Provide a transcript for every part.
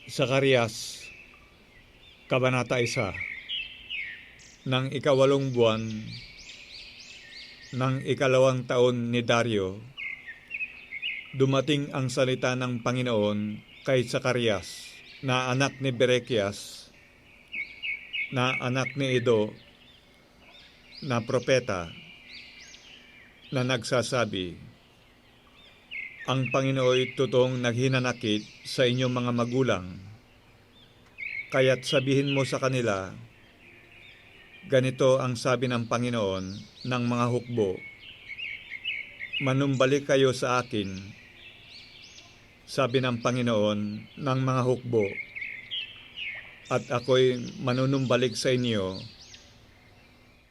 Zacarias, Kabanata 1. Nang ikawalong buwan, ng ikalawang taon ni Dario, dumating ang salita ng Panginoon kay Zacarias, na anak ni Berekias, na anak ni Ido, na propeta, na nagsasabi, "Ang Panginooy totoong naghinanakit sa inyong mga magulang, kaya't sabihin mo sa kanila, ganito ang sabi ng Panginoon ng mga hukbo, manumbalik kayo sa akin, sabi ng Panginoon ng mga hukbo, at ako'y manunumbalik sa inyo,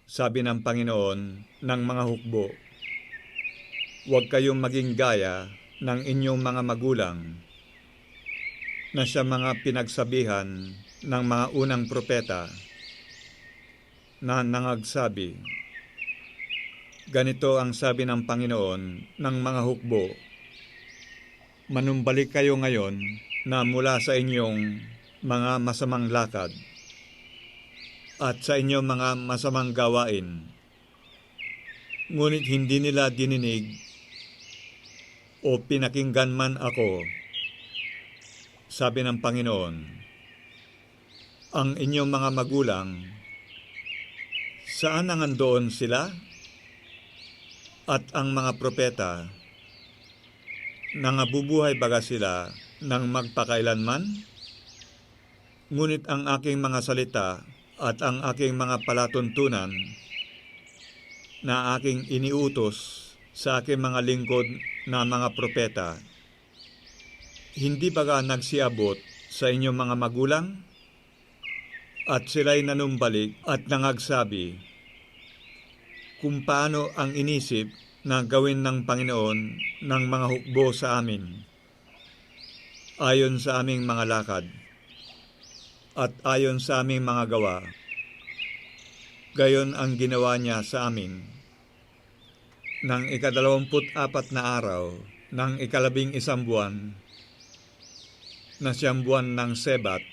sabi ng Panginoon ng mga hukbo. Huwag kayong maging gaya ng inyong mga magulang, na siya mga pinagsabihan ng mga unang propeta, na nangagsabi, ganito ang sabi ng Panginoon ng mga hukbo, manumbalik kayo ngayon na mula sa inyong mga masamang lakad at sa inyong mga masamang gawain. Ngunit hindi nila dininig o pinakinggan man ako, sabi ng Panginoon. Ang inyong mga magulang, saan nangandoon sila? At ang mga propeta, nangabubuhay baga sila ng magpakailanman? Ngunit ang aking mga salita at ang aking mga palatuntunan na aking iniutos sa aking mga lingkod na mga propeta, hindi baga nagsiabot sa inyong mga magulang? At sila'y nanumbalik at nangagsabi, kung paano ang inisip na gawin ng Panginoon ng mga hukbo sa amin, ayon sa aming mga lakad, at ayon sa aming mga gawa, gayon ang ginawa niya sa amin. Nang 24 na araw, ng 11 buwan, na siyang buwan ng Sebat,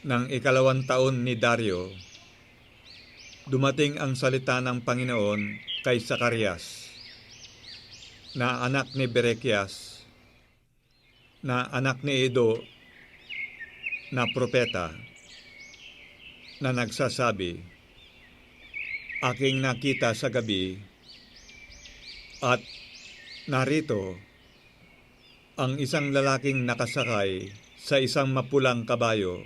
ng ikalawang taon ni Dario, dumating ang salita ng Panginoon kay Zacarias, na anak ni Berekias, na anak ni Ido, na propeta, na nagsasabi, aking nakita sa gabi, at narito, ang isang lalaking nakasakay sa isang mapulang kabayo,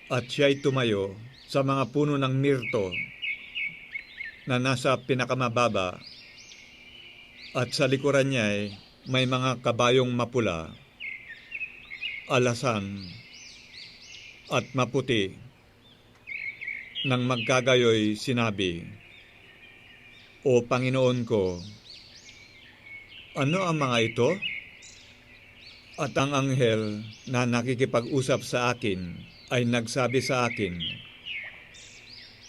at siya'y tumayo sa mga puno ng mirto na nasa pinakamababa, at sa likuran niya'y may mga kabayong mapula, alasan at maputi. Nang magkagayoy sinabi, O Panginoon ko, ano ang mga ito? At ang anghel na nakikipag-usap sa akin ay nagsabi sa akin,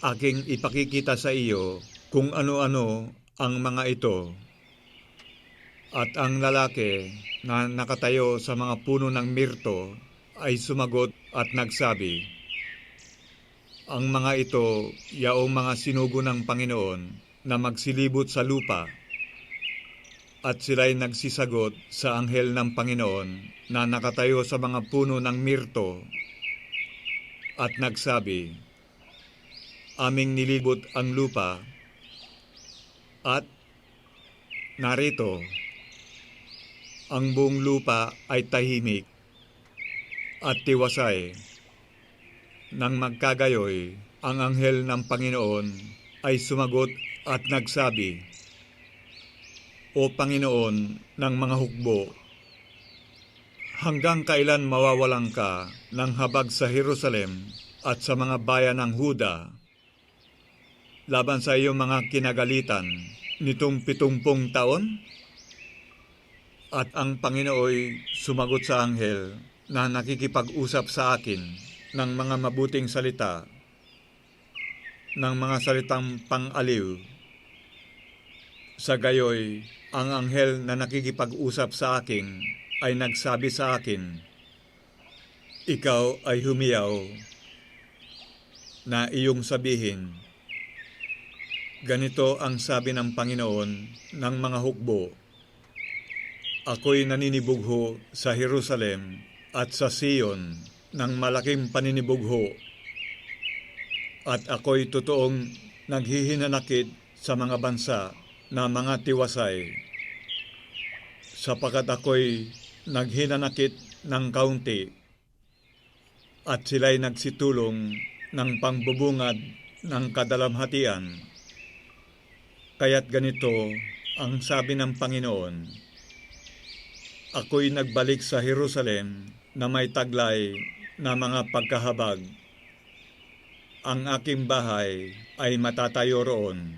aking ipakikita sa iyo kung ano-ano ang mga ito. At ang lalaki na nakatayo sa mga puno ng mirto ay sumagot at nagsabi, ang mga ito yaong mga sinugo ng Panginoon na magsilibot sa lupa. At sila'y nagsisagot sa anghel ng Panginoon na nakatayo sa mga puno ng mirto at nagsabi, aming nilibot ang lupa, at narito, ang buong lupa ay tahimik at tiwasay. Nang magkagayoy, ang anghel ng Panginoon ay sumagot at nagsabi, O Panginoon ng mga hukbo, hanggang kailan mawawalan ka ng habag sa Jerusalem at sa mga bayan ng Huda laban sa iyong mga kinagalitan nitong 70 taon? At ang Panginooy sumagot sa anghel na nakikipag-usap sa akin ng mga mabuting salita, ng mga salitang pang-aliw. Sa gayoy, ang anghel na nakikipag-usap sa akin ay nagsabi sa akin, ikaw ay humiyaw na iyong sabihin, ganito ang sabi ng Panginoon ng mga hukbo, ako'y naninibugho sa Jerusalem at sa Sion ng malaking paninibugho, at ako'y totoong naghihinanakit sa mga bansa na mga tiwasay, sapagkat ako'y naghinanakit ng kaunti at sila'y nagsitulong ng pangbubungad ng kadalamhatian. Kaya't ganito ang sabi ng Panginoon, ako'y nagbalik sa Jerusalem na may taglay na mga pagkahabag. Ang aking bahay ay matatayo roon,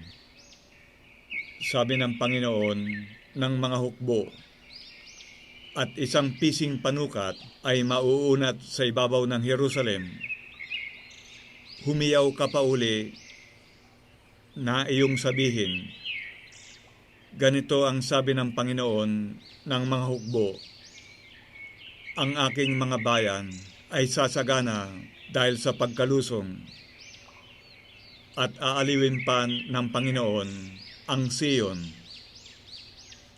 sabi ng Panginoon ng mga hukbo, at isang pising panukat ay mauunat sa ibabaw ng Jerusalem. Humiyaw ka pa uli na iyong sabihin, ganito ang sabi ng Panginoon ng mga hukbo, ang aking mga bayan ay sasagana dahil sa pagkalusong, at aaliwin pa ng Panginoon ang Sion,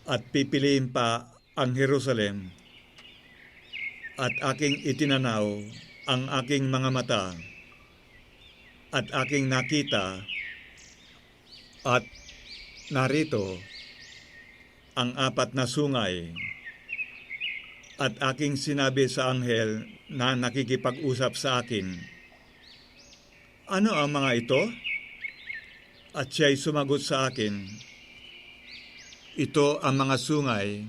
at pipiliin pa ang Jerusalem, at aking itinanaw ang aking mga mata, at aking nakita, at narito ang apat na sungay, at aking sinabi sa anghel na nakikipag-usap sa akin, ano ang mga ito? At siya'y sumagot sa akin, ito ang mga sungay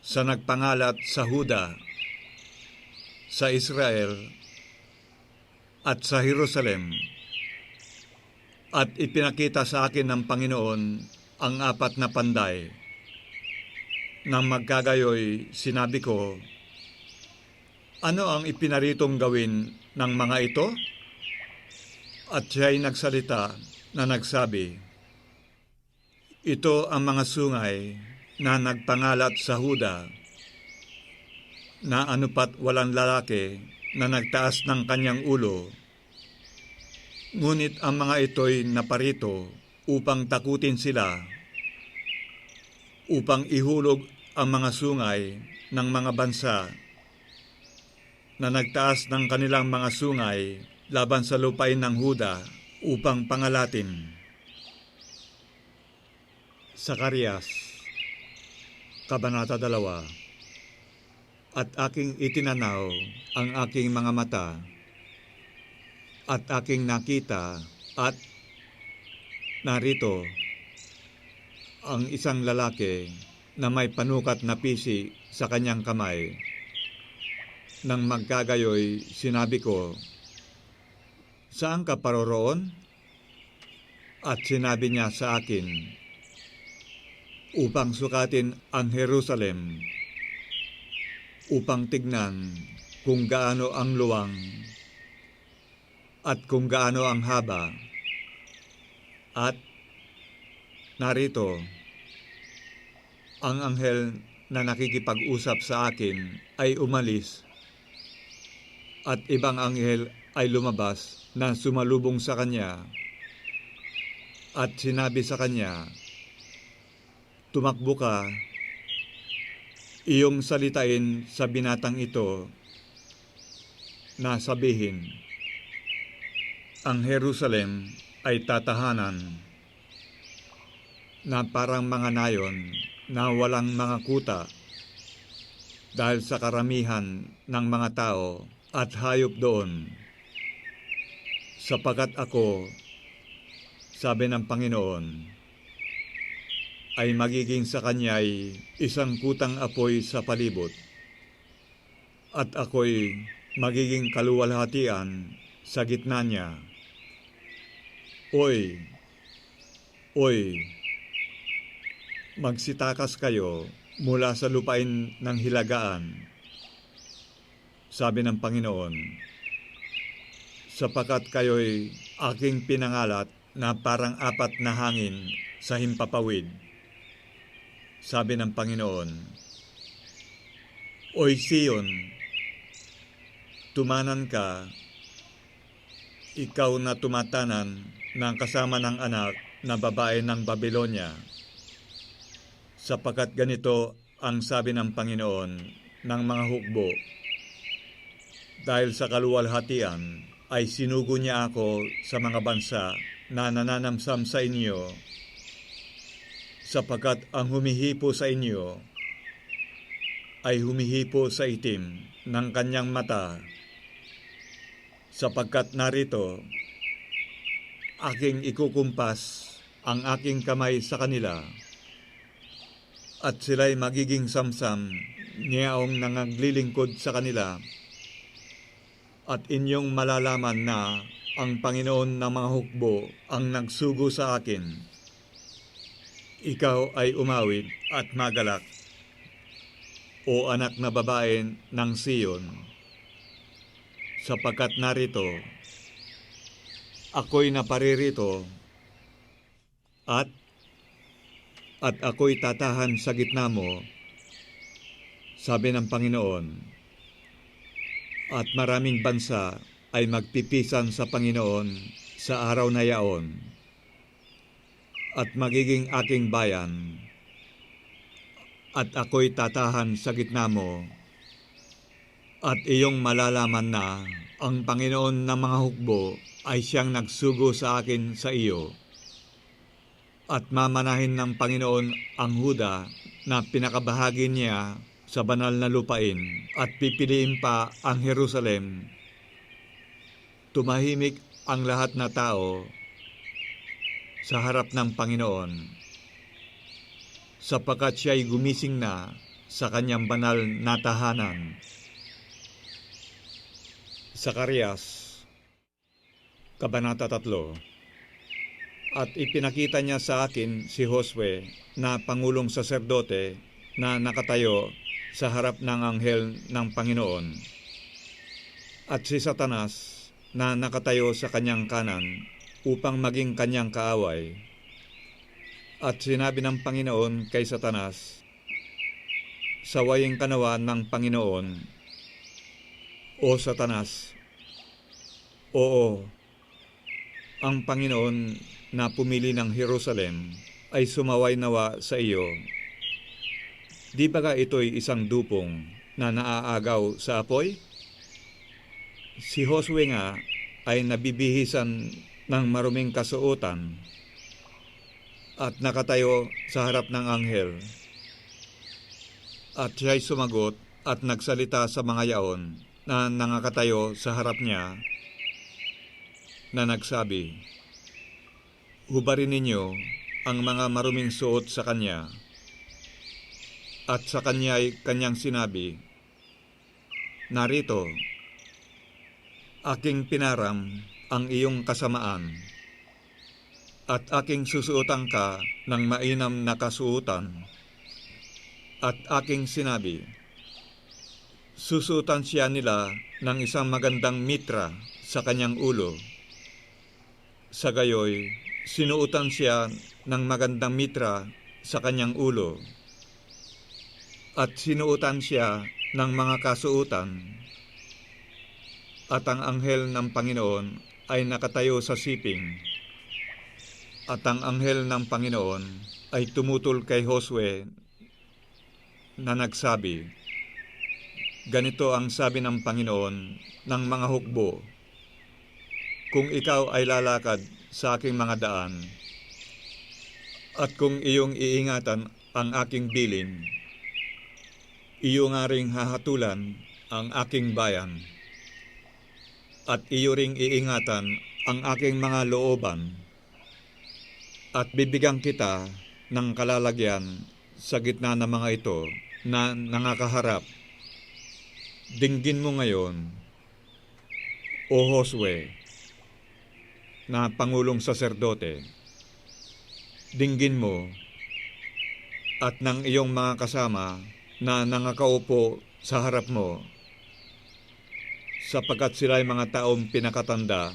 sa nagpangalat sa Huda, sa Israel, at sa Jerusalem. At ipinakita sa akin ng Panginoon ang apat na panday. Nang magkagayoy, sinabi ko, ano ang ipinaritong gawin ng mga ito? At siya'y nagsalita na nagsabi, ito ang mga sungay na nagpangalat sa Huda, na anupat walang lalaki na nagtaas ng kanyang ulo. Ngunit ang mga ito'y naparito upang takutin sila, upang ihulog ang mga sungay ng mga bansa na nagtaas ng kanilang mga sungay laban sa lupain ng Huda upang pangalatin. Zacarias, Kabanata 2. At aking itinanaw ang aking mga mata, at aking nakita, at narito ang isang lalaki na may panukat na pisi sa kanyang kamay. Nang magkagayoy, sinabi ko, saan ka paroroon? At sinabi niya sa akin, upang sukatin ang Jerusalem, upang tignan kung gaano ang luwang at kung gaano ang haba. At narito, ang anghel na nakikipag-usap sa akin ay umalis, at ibang anghel ay lumabas na sumalubong sa kanya, at sinabi sa kanya, tumakbo ka, iyong salitain sa binatang ito na sabihin, ang Jerusalem ay tatahanan na parang mga nayon na walang mga kuta dahil sa karamihan ng mga tao at hayop doon. Sapagat ako, sabi ng Panginoon, ay magiging sa kanya'y isang kutang apoy sa palibot, at ako'y magiging kaluwalhatian sa gitna niya. Oy, magsitakas kayo mula sa lupain ng hilagaan, sabi ng Panginoon, sapagkat kayo'y aking pinangalat na parang apat na hangin sa himpapawid, sabi ng Panginoon. Oy Sion, Tumanan ka, ikaw na tumatanan ng kasama ng anak na babae ng Babylonia, sapagkat ganito ang sabi ng Panginoon ng mga hukbo, dahil sa kaluwalhatian ay sinugo niya ako sa mga bansa na nananamsam sa inyo, sapagkat ang humihipo sa inyo ay humihipo sa itim ng kanyang mata, sapagkat narito, aking ikukumpas ang aking kamay sa kanila, at sila'y magiging samsam niyaong nangaglilingkod sa kanila, at inyong malalaman na ang Panginoon ng mga hukbo ang nagsugo sa akin. Ikaw ay umawit at magalak, o anak na babae ng Siyon, sapagkat narito, ako'y naparirito, at ako'y tatahan sa gitna mo, sabi ng Panginoon, at maraming bansa ay magpipisan sa Panginoon sa araw na yaon, at magiging aking bayan, at ako'y tatahan sa gitna mo, at iyong malalaman na ang Panginoon ng mga hukbo ay siyang nagsugo sa akin sa iyo, at mamanahin ng Panginoon ang Huda na pinakabahagi niya sa banal na lupain, at pipiliin pa ang Jerusalem. Tumahimik ang lahat na tao sa harap ng Panginoon, sapagkat siya'y gumising na sa kanyang banal na tahanan. Zacarias, Kabanata 3. At ipinakita niya sa akin si Josue na pangulong saserdote na nakatayo sa harap ng anghel ng Panginoon, at si Satanas na nakatayo sa kanyang kanan upang maging kanyang kaaway. At sinabi ng Panginoon kay Satanas, sawayin ka nawa ng Panginoon, o Satanas. Oo, ang Panginoon na pumili ng Jerusalem ay sumaway nawa sa iyo. Di ba ka ito'y isang dupong na naaagaw sa apoy? Si Josue nga ay nabibihisan ng maruming kasuotan at nakatayo sa harap ng anghel. At siya'y sumagot at nagsalita sa mga yaon na nangakatayo sa harap niya, na nagsabi, hubarin ninyo ang mga maruming suot sa kanya. At sa kanya'y kanyang sinabi, narito, aking pinaram ang iyong kasamaan, at aking susuotan ka ng mainam na kasuotan. At aking sinabi, susuotan siya nila ng isang magandang mitra sa kanyang ulo. Sa gayoy, sinuotan siya ng magandang mitra sa kanyang ulo, at sinuotan siya ng mga kasuotan. At ang anghel ng Panginoon ay nakatayo sa siping. At ang anghel ng Panginoon ay tumutol kay Josue na nagsabi, ganito ang sabi ng Panginoon ng mga hukbo, kung ikaw ay lalakad sa aking mga daan, at kung iyong iingatan ang aking bilin, iyo nga ring hahatulan ang aking bayan, at iyo ring iingatan ang aking mga looban, at bibigyan kita ng kalalagyan sa gitna ng mga ito na nangakaharap. Dinggin mo ngayon, o Josue, na pangulong saserdote. Dinggin mo, at ng iyong mga kasama na nangakaupo sa harap mo, sapagkat sila'y mga taong pinakatanda,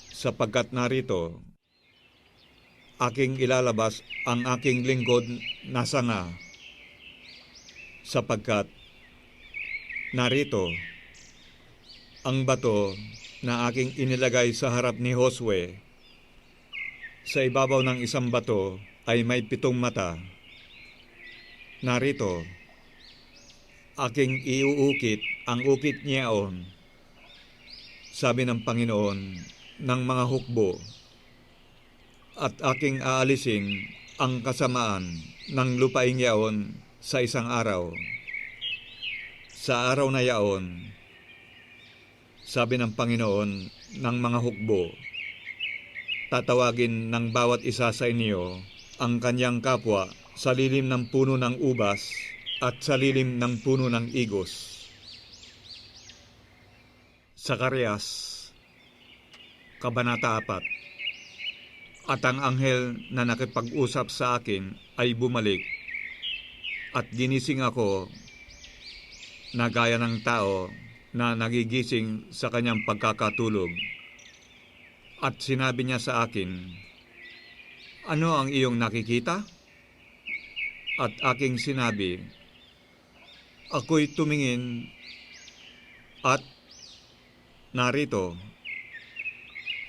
sapagkat narito, aking ilalabas ang aking lingkod na sanga, sapagkat narito, Ang bato na aking inilagay sa harap ni Josue, sa ibabaw ng isang bato ay may 7 mata. Narito, aking iuukit ang ukit niyaon, sabi ng Panginoon, ng mga hukbo, at aking aalisin ang kasamaan ng lupaing yaon sa isang araw. Sa araw na yaon, sabi ng Panginoon ng mga hukbo, tatawagin ng bawat isa sa inyo ang kanyang kapwa sa lilim ng puno ng ubas at sa lilim ng puno ng igos. Zacarias, Kabanata 4. At ang anghel na nakipag-usap sa akin ay bumalik, at ginising ako na gaya ng tao na nagigising sa kanyang pagkakatulog. At sinabi niya sa akin, "Ano ang iyong nakikita?" At aking sinabi, ako'y tumingin at narito,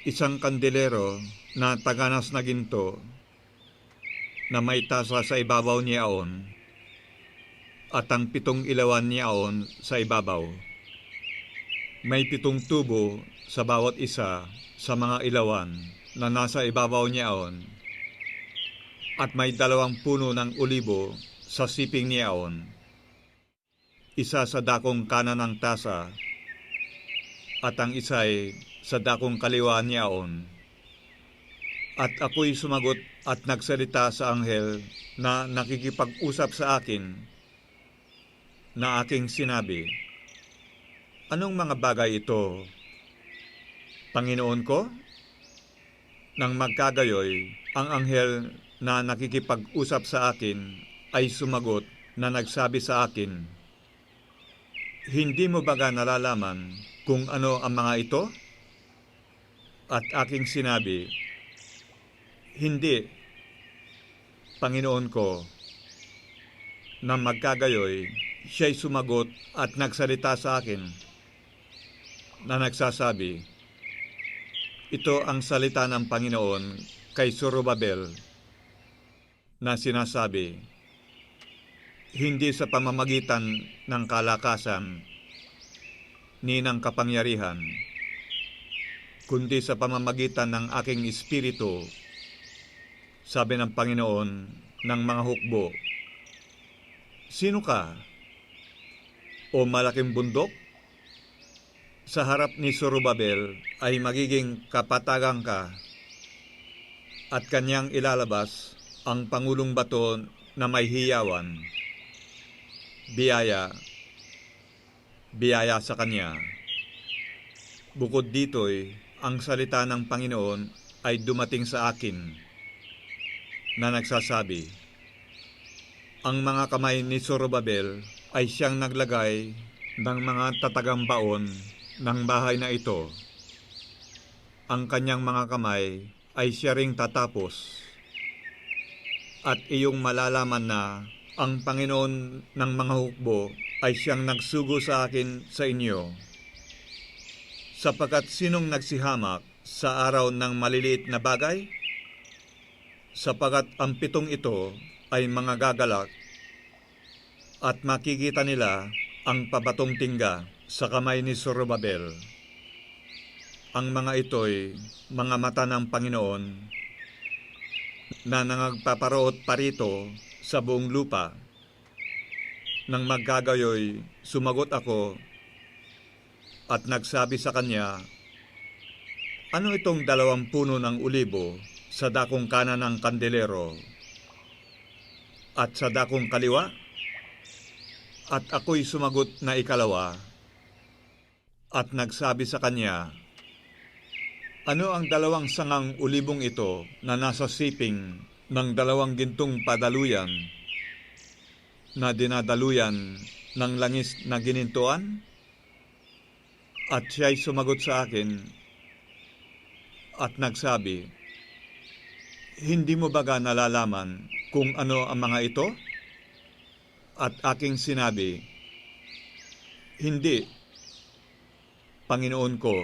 isang kandelero na taganas na ginto na may tasa sa ibabaw niyaon at ang 7 ilawan niyaon sa ibabaw. May 7 tubo sa bawat isa sa mga ilawan na nasa ibabaw niyaon at may 2 puno ng olibo sa siping niyaon, isa sa dakong kanan ng tasa at ang isa'y sa dakong kaliwa niyaon. At ako'y sumagot at nagsalita sa anghel na nakikipag-usap sa akin, na aking sinabi, "Anong mga bagay ito, Panginoon ko?" Nang magkagayoy, ang anghel na nakikipag-usap sa akin ay sumagot na nagsabi sa akin, "Hindi mo baga nalalaman kung ano ang mga ito?" At aking sinabi, "Hindi, Panginoon ko." Nang magkagayoy, siya'y sumagot at nagsalita sa akin na nagsasabi, "Ito ang salita ng Panginoon kay Zorobabel na sinasabi, hindi sa pamamagitan ng kalakasan ni ng kapangyarihan, kundi sa pamamagitan ng aking espiritu, sabi ng Panginoon ng mga hukbo. Sino ka? O malaking bundok? Sa harap ni Zorobabel ay magiging kapatagan ka, at kanyang ilalabas ang pangulong bato na may hiyawan. Biyaya, biyaya sa kanya. Bukod dito'y ang salita ng Panginoon ay dumating sa akin na nagsasabi, ang mga kamay ni Zorobabel ay siyang naglagay ng mga tatagang baon ng bahay na ito. Ang kanyang mga kamay ay siya ring tatapos. At iyong malalaman na ang Panginoon ng mga hukbo ay siyang nagsugo sa akin sa inyo. Sapagkat sinong nagsihamak sa araw ng maliliit na bagay? Sapagkat ang 7 ito ay mga gagalak at makikita nila ang pabatong tingga sa kamay ni Zorobabel. Ang mga ito'y mga mata ng Panginoon na nangagpaparoot parito sa buong lupa. Nang magkagayoy, sumagot ako at nagsabi sa kanya, ano itong 2 puno ng olibo sa dakong kanan ng kandelero at sa dakong kaliwa? At ako'y sumagot na ikalawa at nagsabi sa kanya, ano ang 2 sangang olibong ito na nasa siping ng 2 gintong padaluyan na dinadaluyan ng langis na ginintuan? At siya'y sumagot sa akin at nagsabi, hindi mo baga nalalaman kung ano ang mga ito? At aking sinabi, hindi, Panginoon ko.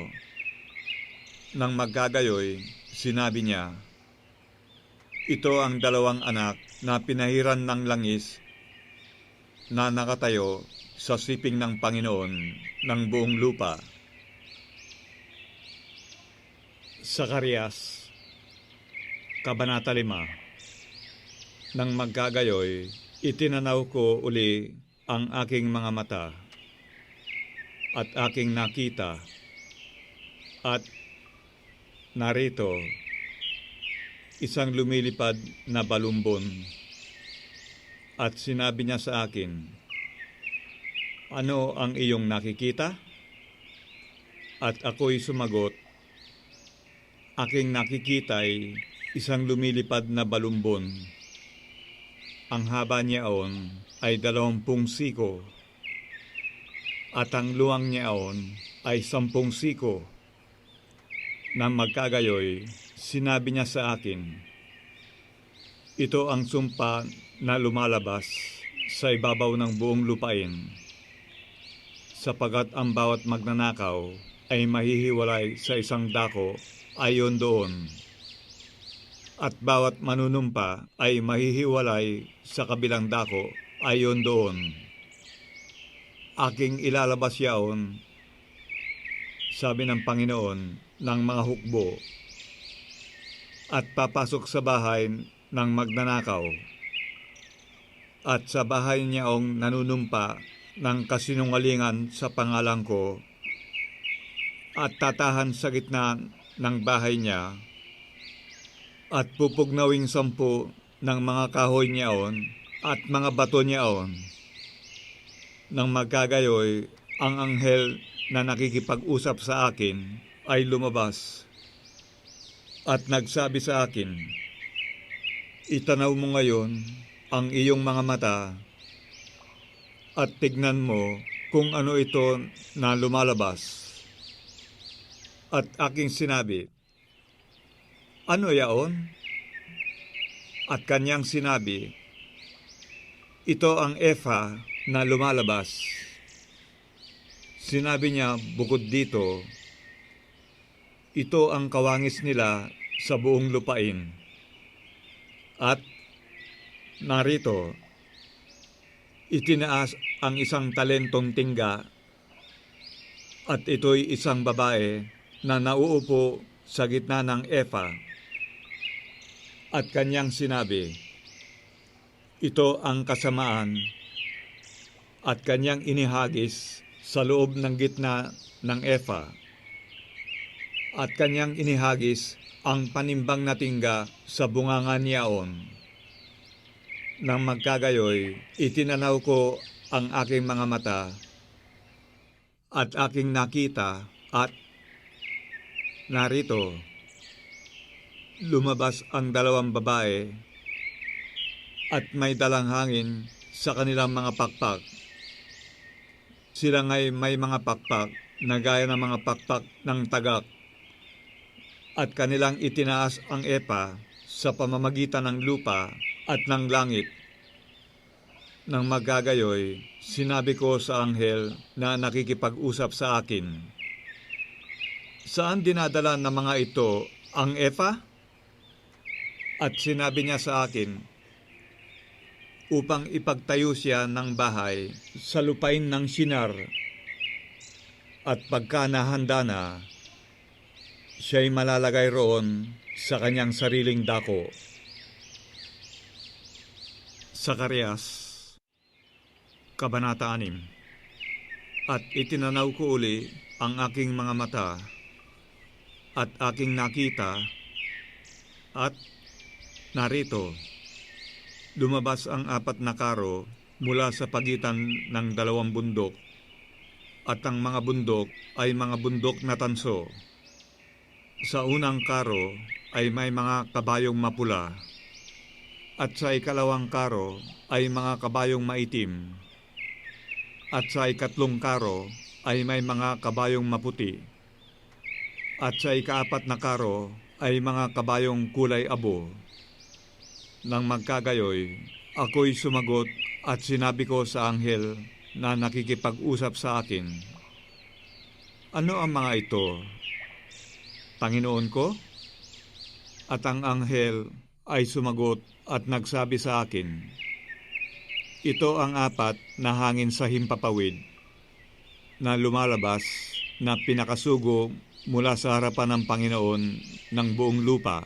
Nang magkagayoy, sinabi niya, ito ang dalawang anak na pinahiran ng langis na nakatayo sa siping ng Panginoon ng buong lupa. Zacarias, Kabanata 5. Nang magkagayoy, itinanaw ko uli ang aking mga mata at aking nakita, at narito, isang lumilipad na balumbon. At sinabi niya sa akin, ano ang iyong nakikita? At ako'y sumagot, aking nakikita'y isang lumilipad na balumbon. Ang haba niyaon ay 20 siko, at ang luwang niyaon ay 10 siko. Nang magkagayoy, sinabi niya sa akin, ito ang sumpa na lumalabas sa ibabaw ng buong lupain, sapagat ang bawat magnanakaw ay mahihiwalay sa isang dako ayon doon, at bawat manunumpa ay mahihiwalay sa kabilang dako ayon doon. Aking ilalabas yaon, sabi ng Panginoon, ng mga hukbo, at papasok sa bahay ng magnanakaw, at sa bahay niyaong nanunumpa ng kasinungalingan sa pangalan ko, at tatahan sa gitna ng bahay niya, at pupugnawing 10 ng mga kahoy niyaon at mga bato niyaon. Nang magkagayoy, ang anghel na nakikipag-usap sa akin ay lumabas at nagsabi sa akin, itanaw mo ngayon ang iyong mga mata at tignan mo kung ano ito na lumalabas. At aking sinabi, ano yaon? At kanyang sinabi, ito ang Epha na lumalabas. Sinabi niya bukod dito, ito ang kawangis nila sa buong lupain. At narito, itinaas ang isang talentong tingga, at ito'y isang babae na nauupo sa gitna ng Epha. At kanyang sinabi, ito ang kasamaan, at kanyang inihagis sa loob ng gitna ng Epha. At kanyang inihagis ang panimbang na tingga sa bunganga niyaon. Nang magkagayoy, itinanaw ko ang aking mga mata at aking nakita, at narito, lumabas ang 2 babae at may dalang hangin sa kanilang mga pakpak. Sila nga'y may mga pakpak na gaya ng mga pakpak ng tagak, at kanilang itinaas ang Epha sa pamamagitan ng lupa at ng langit. Nang magkagayoy, sinabi ko sa anghel na nakikipag-usap sa akin, saan dinadala ng mga ito ang Epha? At sinabi niya sa akin, upang ipagtayo siya ng bahay sa lupain ng Shinar, at pagka nahanda na, siya'y malalagay roon sa kanyang sariling dako. Zacarias, Kabanata 6. At itinanaw ko uli ang aking mga mata at aking nakita, at narito, lumabas ang 4 na karo mula sa pagitan ng 2 bundok, at ang mga bundok ay mga bundok na tanso. Sa unang karo ay may mga kabayong mapula, at sa ikalawang karo ay mga kabayong maitim, at sa ikatlong karo ay may mga kabayong maputi, at sa ika-4 na karo ay mga kabayong kulay abo. Nang magkagayoy, ako'y sumagot at sinabi ko sa anghel na nakikipag-usap sa akin, Ano ang mga ito, Panginoon ko? At ang anghel ay sumagot at nagsabi sa akin, ito ang apat na hangin sa himpapawid na lumalabas na pinakasugo mula sa harapan ng Panginoon ng buong lupa.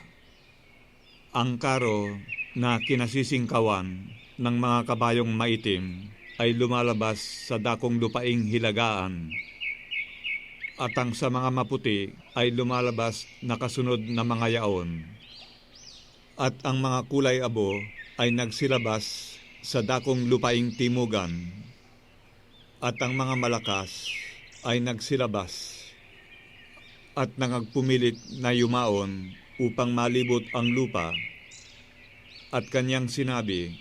Ang karo na kinasisingkawan ng mga kabayong maitim ay lumalabas sa dakong lupaing hilagaan. At ang sa mga maputi ay lumalabas na kasunod na mga yaon. At ang mga kulay abo ay nagsilabas sa dakong lupaing timugan. At ang mga malakas ay nagsilabas at nangagpumilit na yumaon upang malibot ang lupa. At kanyang sinabi,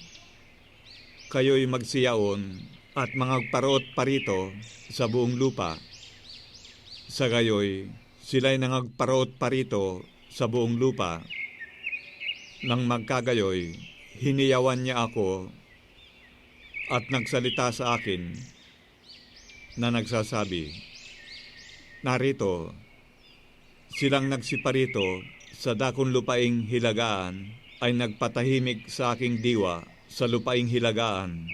kayo'y magsiyaon at mangagparoot parito sa buong lupa. Sa gayoy, sila'y nangagparoot parito sa buong lupa. Nang magkagayoy, hiniyawan niya ako at nagsalita sa akin na nagsasabi, narito, silang nagsiparito sa dakong lupaing hilagaan ay nagpatahimik sa aking diwa sa lupaing hilagaan.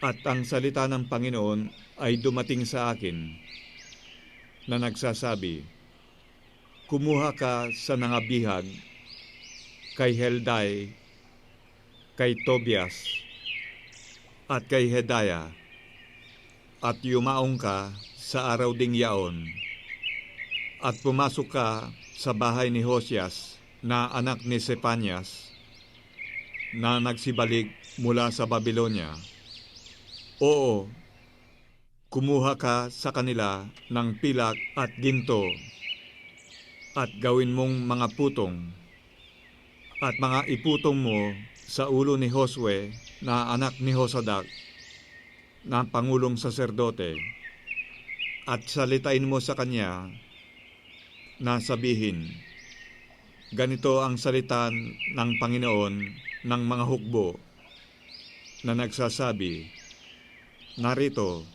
At ang salita ng Panginoon ay dumating sa akin na nagsasabi, kumuha ka sa nangabihag kay Heldai, kay Tobias, at kay Hedaya, at yumaong ka sa araw ding yaon, at pumasok ka sa bahay ni Hosias na anak ni Sepanias, na nagsibalik mula sa Babilonya. Oo, kumuha ka sa kanila ng pilak at ginto, at gawin mong mga putong, at mga iputong mo sa ulo ni Josue na anak ni Josadak, na pangulong saserdote, at salitain mo sa kanya na sabihin, ganito ang salita ng Panginoon ng mga hukbo na nagsasabi, narito,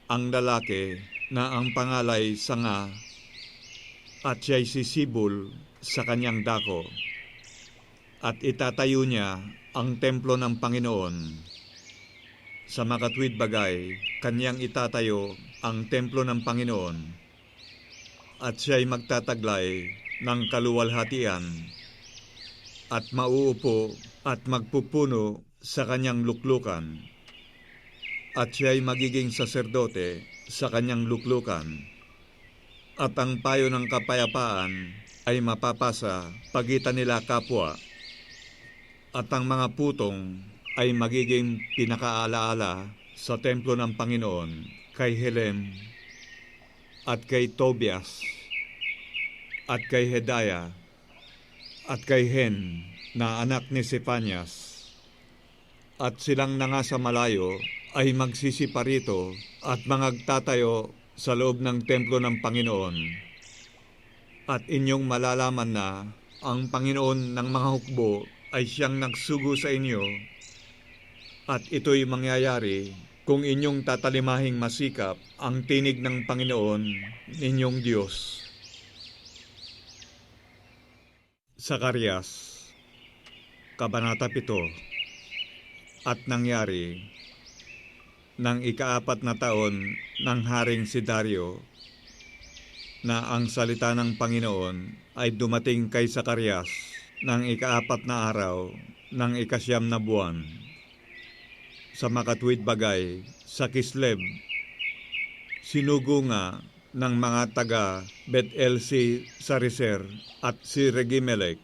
ang lalaki na ang pangalay sanga at siya'y sisibol sa kanyang dako at itatayo niya ang templo ng Panginoon. Sa makatwid bagay, kanyang itatayo ang templo ng Panginoon at siya'y magtataglay ng kaluwalhatian at mauupo at magpupuno sa kanyang luklukan at siya'y magiging saserdote sa kanyang luklukan at ang payo ng kapayapaan ay mapapasa pagitan nila kapwa at ang mga putong ay magiging pinakaalaala sa templo ng Panginoon kay Helem at kay Tobias at kay Hedaya at kay Hen na anak ni Sepanias. At silang na nga sa malayo ay magsisiparito at mangagtatayo sa loob ng templo ng Panginoon. At inyong malalaman na ang Panginoon ng mga hukbo ay siyang nagsugo sa inyo at ito'y mangyayari kung inyong tatalimahing masikap ang tinig ng Panginoon ninyong Diyos. Zacarias, Kabanata 7. At nangyari, nang ika-4 na taon ng Haring si Dario, na ang salita ng Panginoon ay dumating kay Zacarias ng ika-4 na araw ng ika-9 na buwan. Sa makatwid bagay, sa Kislev, sinugo nga ng mga taga Bet-El si Sariser at si Regimelek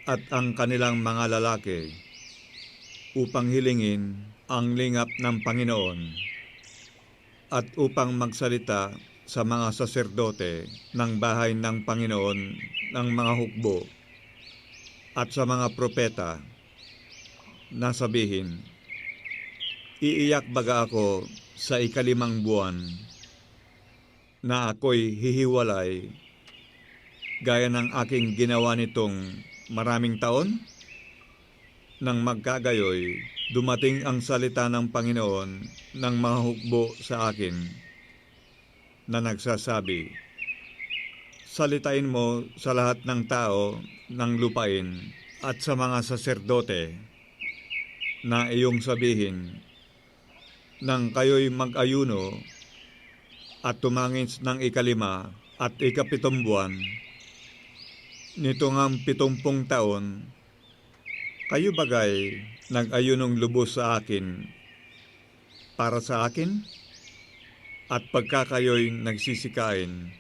at ang kanilang mga lalaki upang hilingin ang lingap ng Panginoon at upang magsalita sa mga saserdote ng bahay ng Panginoon ng mga hukbo at sa mga propeta na sabihin, iiyak baga ako sa ika-5 buwan na ako'y hihiwalay gaya ng aking ginawa nitong maraming taon? Nang magkagayoy, dumating ang salita ng Panginoon ng mga hukbo sa akin na nagsasabi, "Salitain mo sa lahat ng tao ng lupain at sa mga saserdote na iyong sabihin, nang kayo'y mag-ayuno at tumangis ng 5 at 7 buwan, nito ngang 70 taon, kayo bagay nag-ayunong lubos sa akin para sa akin? At pagka kayo'y nagsisikain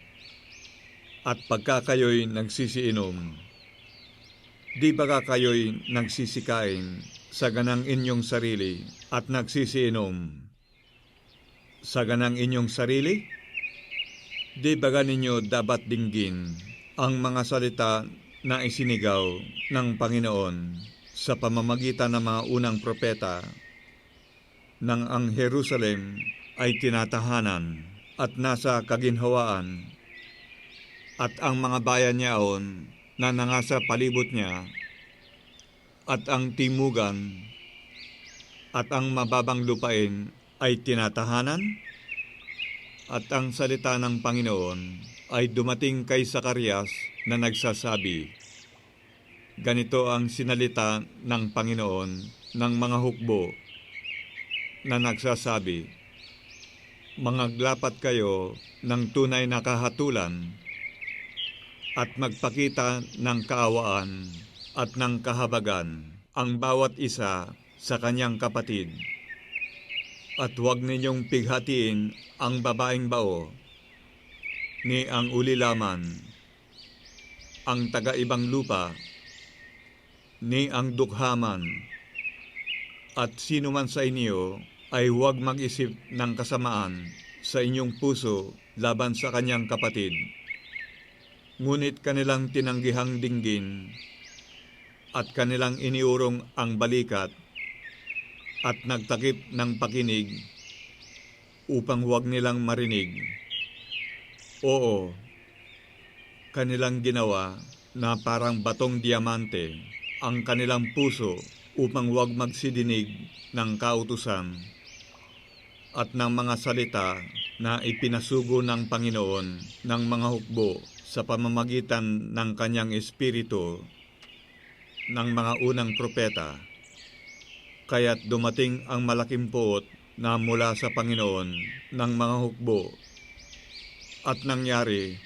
at pagka kayo'y nagsisiinom, di ba kayo'y nagsisikain sa ganang inyong sarili at nagsisiinom sa ganang inyong sarili? Di ba ninyo dapat dinggin ang mga salita na isinigaw ng Panginoon sa pamamagitan ng mga unang propeta nang ang Jerusalem ay tinatahanan at nasa kaginhawaan at ang mga bayan niyaon na nangasa palibot niya at ang timugan at ang mababang lupain ay tinatahanan? At ang salita ng Panginoon ay dumating kay Zacarias na nagsasabi, ganito ang sinalita ng Panginoon ng mga hukbo na nagsasabi, mangaglapat kayo ng tunay na kahatulan at magpakita ng kaawaan at ng kahabagan ang bawat isa sa kanyang kapatid. At huwag ninyong pighatiin ang babaeng bao, ni ang ulilaman, ang taga-ibang lupa, ni ang dukhaman, at sino man sa inyo ay huwag mag-isip ng kasamaan sa inyong puso laban sa kanyang kapatid. Ngunit kanilang tinanggihang dinggin at kanilang iniurong ang balikat at nagtakip ng pakinig upang huwag nilang marinig. Oo, kanilang ginawa na parang batong diamante ang kanilang puso upang huwag magsidinig ng kautusan at ng mga salita na ipinasugo ng Panginoon ng mga hukbo sa pamamagitan ng kanyang espiritu ng mga unang propeta. Kaya't dumating ang malaking puot na mula sa Panginoon ng mga hukbo at nangyari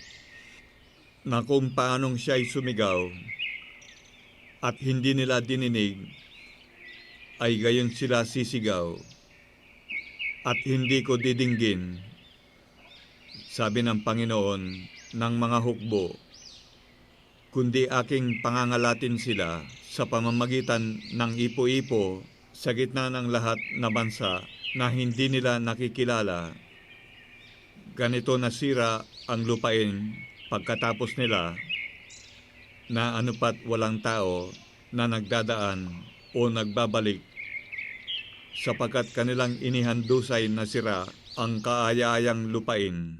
na kung paanong siya'y sumigaw at hindi nila dininig, ay gayon sila sisigaw at hindi ko didinggin, sabi ng Panginoon ng mga hukbo, kundi aking pangangalatin sila sa pamamagitan ng ipo-ipo sa gitna ng lahat na bansa na hindi nila nakikilala. Ganito nasira ang lupain pagkatapos nila na anupat walang tao na nagdadaan o nagbabalik sapagkat kanilang inihandusay na sira ang kaaya-ayang lupain.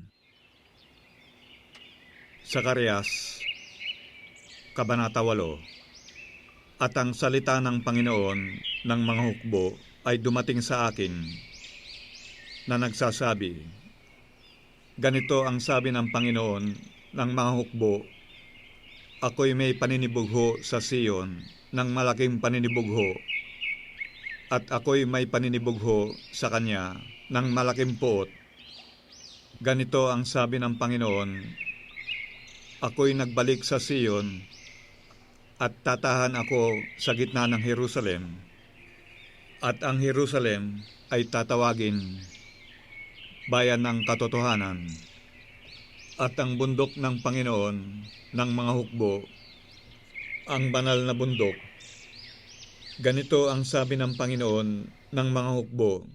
Zacarias, Kabanata 8. At ang salita ng Panginoon ng mga hukbo ay dumating sa akin na nagsasabi, ganito ang sabi ng Panginoon ng mga hukbo, ako'y may paninibugho sa Sion ng malaking paninibugho, at ako'y may paninibugho sa kanya ng malaking puot. Ganito ang sabi ng Panginoon, ako'y nagbalik sa Sion at tatahan ako sa gitna ng Jerusalem, at ang Jerusalem ay tatawagin bayan ng katotohanan, at ang bundok ng Panginoon ng mga hukbo, ang banal na bundok. Ganito ang sabi ng Panginoon ng mga hukbo,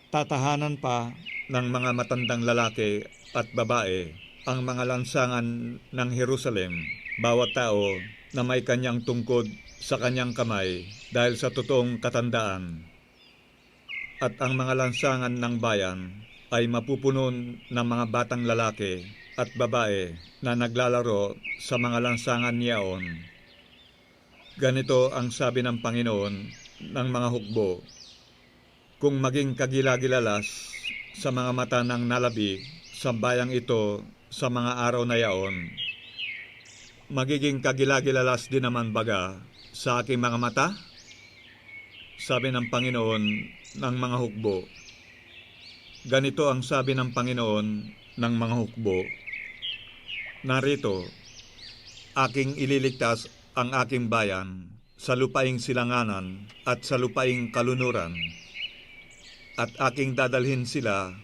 tatahanan pa ng mga matandang lalaki at babae ang mga lansangan ng Jerusalem, bawat tao na may kanyang tungkod sa kanyang kamay dahil sa totoong katandaan. At ang mga lansangan ng bayan ay mapupuno ng mga batang lalaki at babae na naglalaro sa mga lansangan niyaon. Ganito ang sabi ng Panginoon ng mga hukbo, kung maging kagilagilalas sa mga mata ng nalabi sa bayang ito sa mga araw na yaon. Magiging kagilagilalas din naman baga sa aking mga mata? Sabi ng Panginoon ng mga hukbo. Ganito ang sabi ng Panginoon ng mga hukbo. Narito, aking ililigtas ang aking bayan sa lupaing silanganan at sa lupaing kalunuran, at aking dadalhin sila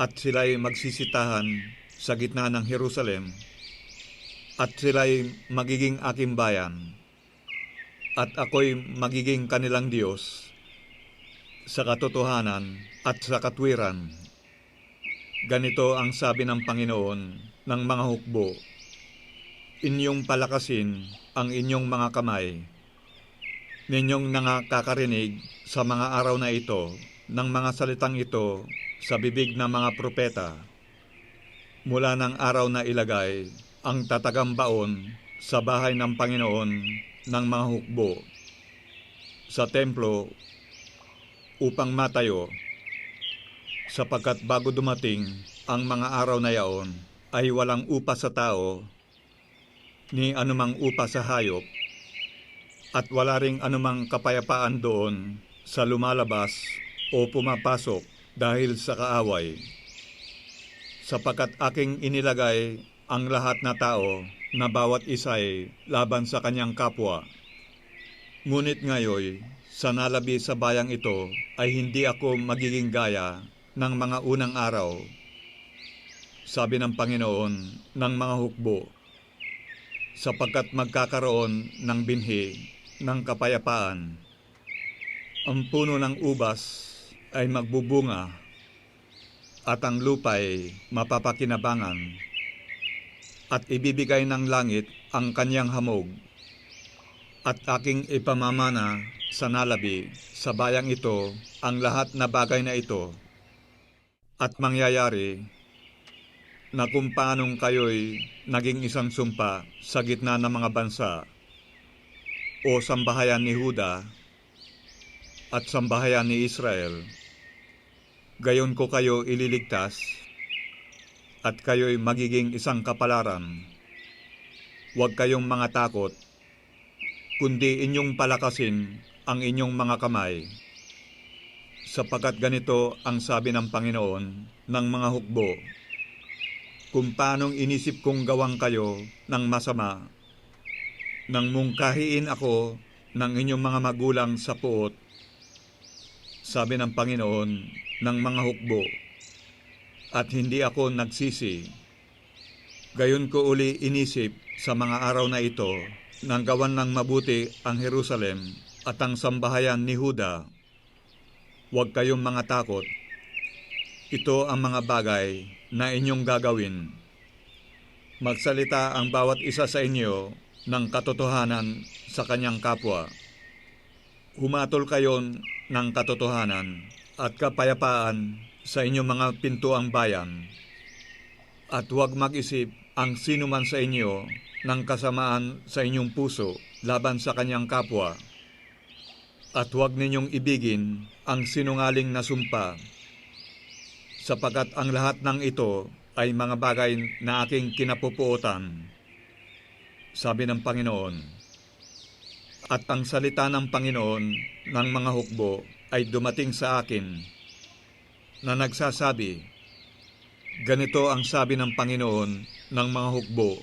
at sila'y magsisitahan sa gitna ng Jerusalem, at sila'y magiging aking bayan, at ako'y magiging kanilang Diyos sa katotohanan at sa katwiran. Ganito ang sabi ng Panginoon ng mga hukbo. Inyong palakasin ang inyong mga kamay. Ninyong nakakarinig sa mga araw na ito ng mga salitang ito sa bibig ng mga propeta. Mula ng araw na ilagay ang tatagambaon sa bahay ng Panginoon ng mga hukbo sa templo upang matayo, sapagkat bago dumating ang mga araw na yaon ay walang upa sa tao ni anumang upa sa hayop, at wala ring anumang kapayapaan doon sa lumalabas o pumapasok dahil sa kaaway. Sapagkat aking inilagay ang lahat na tao na bawat isa'y laban sa kanyang kapwa. Ngunit ngayon, sa nalabi sa bayang ito ay hindi ako magiging gaya ng mga unang araw, sabi ng Panginoon ng mga hukbo, sapagkat magkakaroon ng binhi ng kapayapaan. Ang puno ng ubas ay magbubunga at ang lupa'y mapapakinabangan, at ibibigay ng langit ang kanyang hamog, at aking ipamamana sa nalabi sa bayang ito ang lahat na bagay na ito, at mangyayari na kung paanong kayo'y naging isang sumpa sa gitna ng mga bansa o sambahayan ni Huda at sambahayan ni Israel, gayon ko kayo ililigtas at kayo'y magiging isang kapalaran. Huwag kayong mga takot, kundi inyong palakasin ang inyong mga kamay, sapagkat ganito ang sabi ng Panginoon ng mga hukbo. Kung paanong inisip kong gawang kayo ng masama, nang mungkahiin ako ng inyong mga magulang sa puot, sabi ng Panginoon ng mga hukbo, at hindi ako nagsisi. Gayon ko uli inisip sa mga araw na ito nang gawan ng mabuti ang Jerusalem at ang sambahayan ni Huda. Huwag kayong mga takot. Ito ang mga bagay na inyong gagawin. Magsalita ang bawat isa sa inyo ng katotohanan sa kanyang kapwa. Humatol kayo ng katotohanan at kapayapaan sa inyong mga pintuang bayan. At huwag mag-isip ang sino man sa inyo ng kasamaan sa inyong puso laban sa kanyang kapwa. At huwag ninyong ibigin ang sinungaling na sumpa, sapagkat ang lahat ng ito ay mga bagay na aking kinapupuotan, sabi ng Panginoon. At ang salita ng Panginoon ng mga hukbo ay dumating sa akin, na nagsasabi, ganito ang sabi ng Panginoon ng mga hukbo,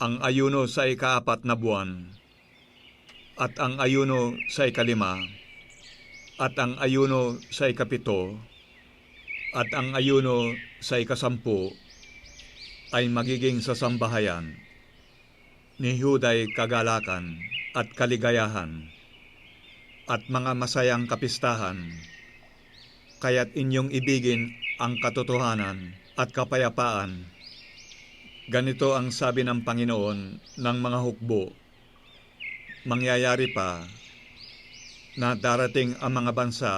ang ayuno sa ika-4 na buwan, at ang ayuno sa ika-5, at ang ayuno sa ika-7, at ang ayuno sa ika-10 ay magiging sa sambahayan ni Huda'y kagalakan at kaligayahan at mga masayang kapistahan. Kaya't inyong ibigin ang katotohanan at kapayapaan. Ganito ang sabi ng Panginoon ng mga hukbo. Mangyayari pa na darating ang mga bansa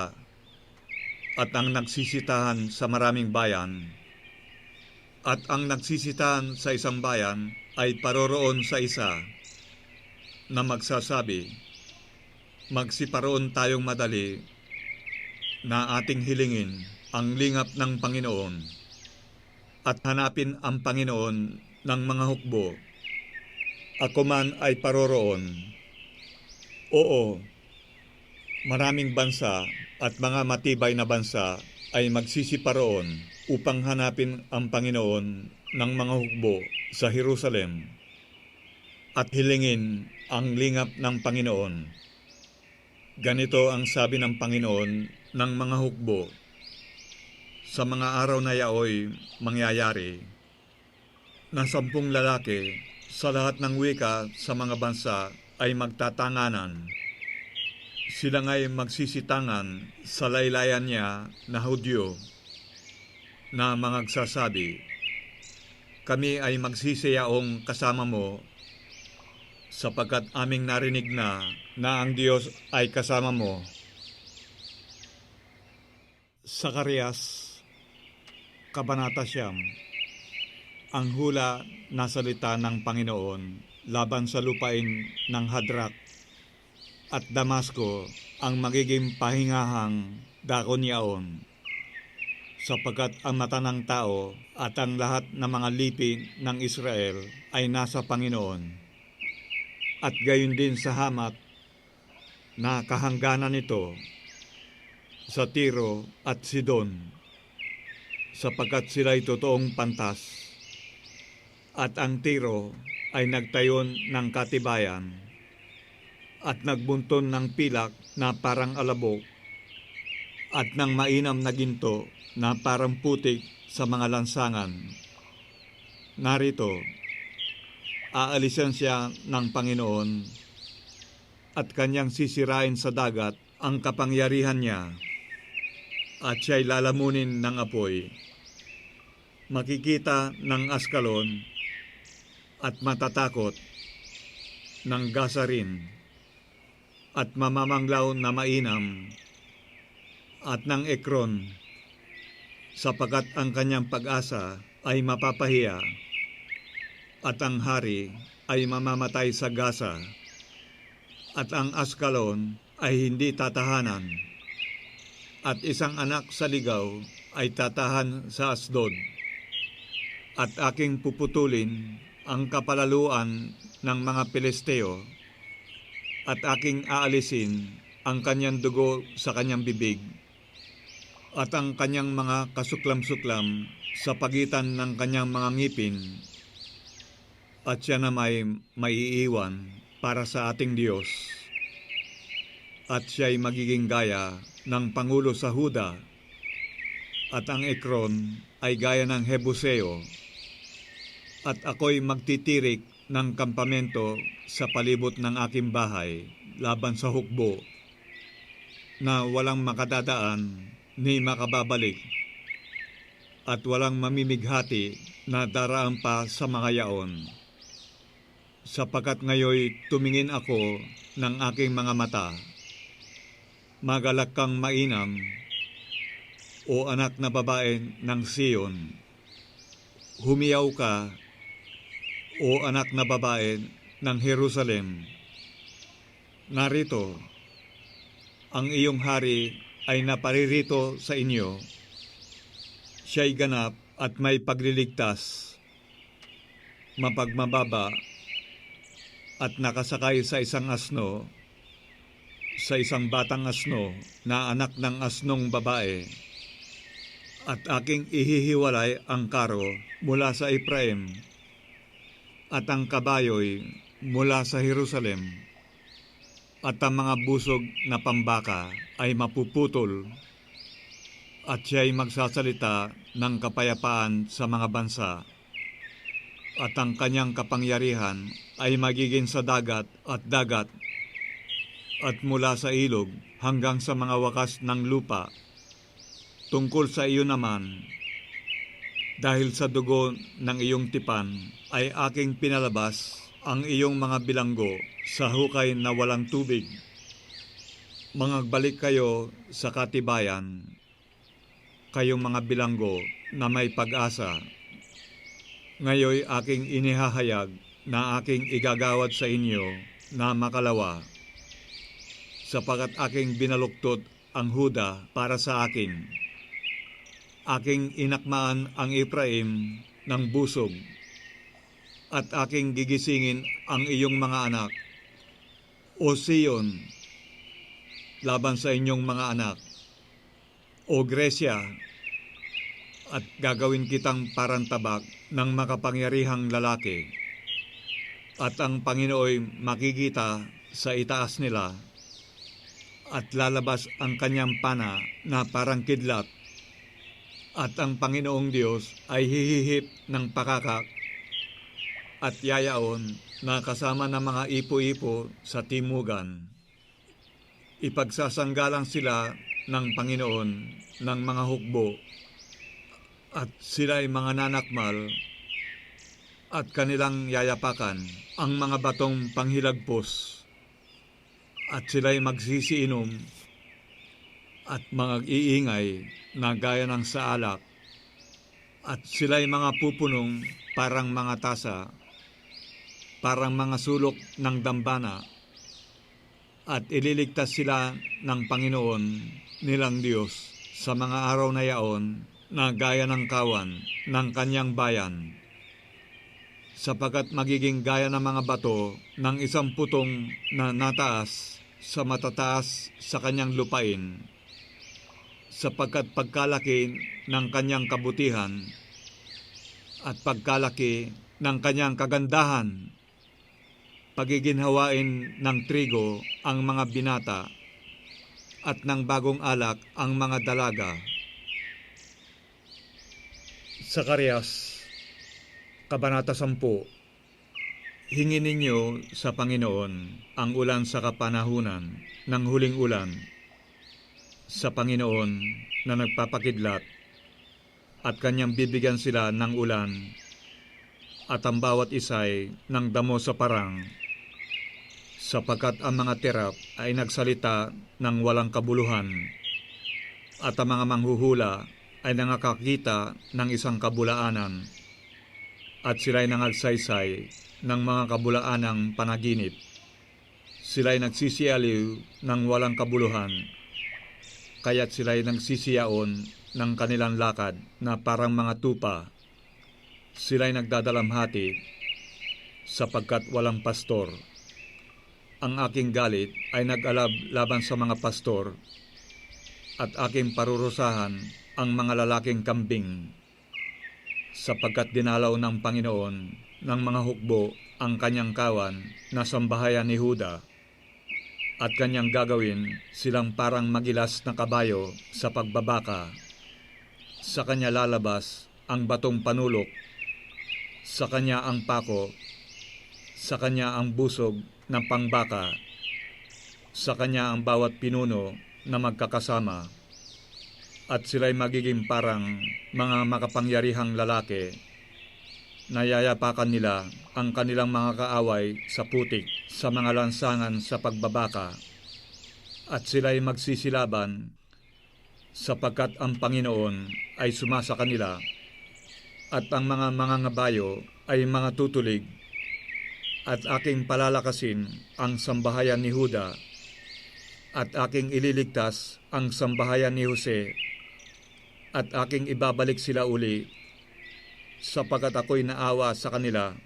at ang nagsisitahan sa maraming bayan, at ang nagsisitahan sa isang bayan ay paroroon sa isa na magsasabi, magsiparoon tayong madali na ating hilingin ang lingap ng Panginoon. at hanapin ang Panginoon ng mga hukbo. Ako man ay paroroon. Oo, maraming bansa at mga matibay na bansa ay magsisiparoon upang hanapin ang Panginoon ng mga hukbo sa Jerusalem at hilingin ang lingap ng Panginoon. Ganito ang sabi ng Panginoon ng mga hukbo: sa mga araw na yaoy mangyayari na 10 lalaki sa lahat ng wika sa mga bansa ay magtatanganan. Sila nga'y magsisitangan sa laylayan niya na Hudyo na magsasabi, kami ay magsisiyaong kasama mo sapagkat aming narinig na ang Diyos ay kasama mo. Zacarias, Kabanata 9. Ang hula na salita ng Panginoon laban sa lupain ng Hadrak at Damasco ang magiging pahingahang dakon yaon, sapagkat ang mata ng tao at ang lahat ng mga lipi ng Israel ay nasa Panginoon. At gayon din sa Hamat na kahangganan nito, sa Tiro at Sidon, sapagkat sila'y totoong pantas. At ang Tiro ay nagtayon ng katibayan at nagbunton ng pilak na parang alabok at ng mainam na ginto na parang putik sa mga lansangan. Narito, aalisan siya ng Panginoon at kanyang sisirain sa dagat ang kapangyarihan niya at siya'y lalamunin ng apoy. Makikita ng Askalon at matatakot ng Gazarin at mamamanglaw na mainam at ng Ekron, sapagkat ang kanyang pag-asa ay mapapahiya at ang hari ay mamamatay sa Gaza at ang Askalon ay hindi tatahanan at isang anak sa ligaw ay tatahan sa Asdod. At aking puputulin ang kapalaluan ng mga Pilisteo at aking aalisin ang kanyang dugo sa kanyang bibig at ang kanyang mga kasuklam-suklam sa pagitan ng kanyang mga ngipin, at siya na may maiiwan para sa ating Diyos. At siya'y magiging gaya ng Pangulo sa Huda, at ang Ekron ay gaya ng Hebuseo, at ako'y magtitirik ng kampamento sa palibot ng aking bahay laban sa hukbo, na walang makadadaan ni makababalik, at walang mamimighati na daraan pa sa mga yaon. Sapagkat ngayoy tumingin ako ng aking mga mata, magalak kang mainam, o anak na babae ng Sion. Humiyaw ka, o anak na babae ng Jerusalem. Narito, ang iyong hari ay naparirito sa inyo. Siya'y ganap at may pagliligtas, mapagmababa, at nakasakay sa isang asno, sa isang batang asno na anak ng asnong babae. At aking ihihiwalay ang karo mula sa Ephraim at ang kabayoy mula sa Jerusalem, at ang mga busog na pambaka ay mapuputol, at siya'y magsasalita ng kapayapaan sa mga bansa, at ang kanyang kapangyarihan ay magiging sa dagat, at mula sa ilog hanggang sa mga wakas ng lupa. Tungkol sa iyo naman, dahil sa dugo ng iyong tipan ay aking pinalabas ang iyong mga bilanggo sa hukay na walang tubig. Mangagbalik kayo sa katibayan, kayong mga bilanggo na may pag-asa. Ngayoy aking inihahayag na aking igagawad sa inyo na makalawa, sapagkat aking binaluktot ang Huda para sa akin. Aking inakmaan ang Efraim ng busog, at aking gigisingin ang iyong mga anak, O Sion, laban sa inyong mga anak, O Gresya, at gagawin kitang parang tabak ng makapangyarihang lalaki. At ang Panginooy makikita sa itaas nila, at lalabas ang kanyang pana na parang kidlat, at ang Panginoong Diyos ay hihihip ng pakakak at yayaon na kasama ng mga ipo-ipo sa timugan. Ipagsasanggalang sila ng Panginoon ng mga hukbo, at sila'y mga nanakmal, at kanilang yayapakan ang mga batong panghilagpos, at sila'y magsisiinom at mga iingay na gaya ng saalak, at sila'y mga pupunong parang mga tasa, parang mga sulok ng dambana, at ililigtas sila ng Panginoon nilang Diyos sa mga araw na yaon na gaya ng kawan ng kanyang bayan, sapagkat magiging gaya ng mga bato ng isang putong na nataas sa matataas sa kanyang lupain, sapagkat pagkalaki ng kanyang kabutihan at pagkalaki ng kanyang kagandahan, pagiginhawain ng trigo ang mga binata, at ng bagong alak ang mga dalaga. Sakarias, Kabanata 10. Hingin ninyo sa Panginoon ang ulan sa kapanahunan ng huling ulan, sa Panginoon na nagpapakidlat, at kanyang bibigyan sila ng ulan, at ang bawat isay ng damo sa parang, sapagkat ang mga terap ay nagsalita ng walang kabuluhan, at ang mga manghuhula ay nakakita ng isang kabulaanan, at sila'y nangagsaysay ng mga kabulaanang panaginip. Sila'y nagsisialiw ng walang kabuluhan, kaya't sila'y nagsisiyaon ng kanilang lakad na parang mga tupa. Sila'y nagdadalamhati sapagkat walang pastor. Ang aking galit ay nag-alab laban sa mga pastor, at aking parurusahan ang mga lalaking kambing, sapagkat dinalaw ng Panginoon ng mga hukbo ang kanyang kawan na sambahayan ni Huda, at kanyang gagawin silang parang magilas na kabayo sa pagbabaka. Sa kanya lalabas ang batong panulok, sa kanya ang pako, sa kanya ang busog ng pangbaka, sa kanya ang bawat pinuno na magkakasama, at sila'y magiging parang mga makapangyarihang lalaki. Nayayapakan nila ang kanilang mga kaaway sa putik sa mga lansangan sa pagbabaka, at sila'y magsisilaban, sapagkat ang Panginoon ay sumasa kanila, at ang mga mangangabayo ay mga tutulig, at aking palalakasin ang sambahayan ni Huda, at aking ililigtas ang sambahayan ni Jose, at aking ibabalik sila uli, sapagkat ako'y naawa sa kanila,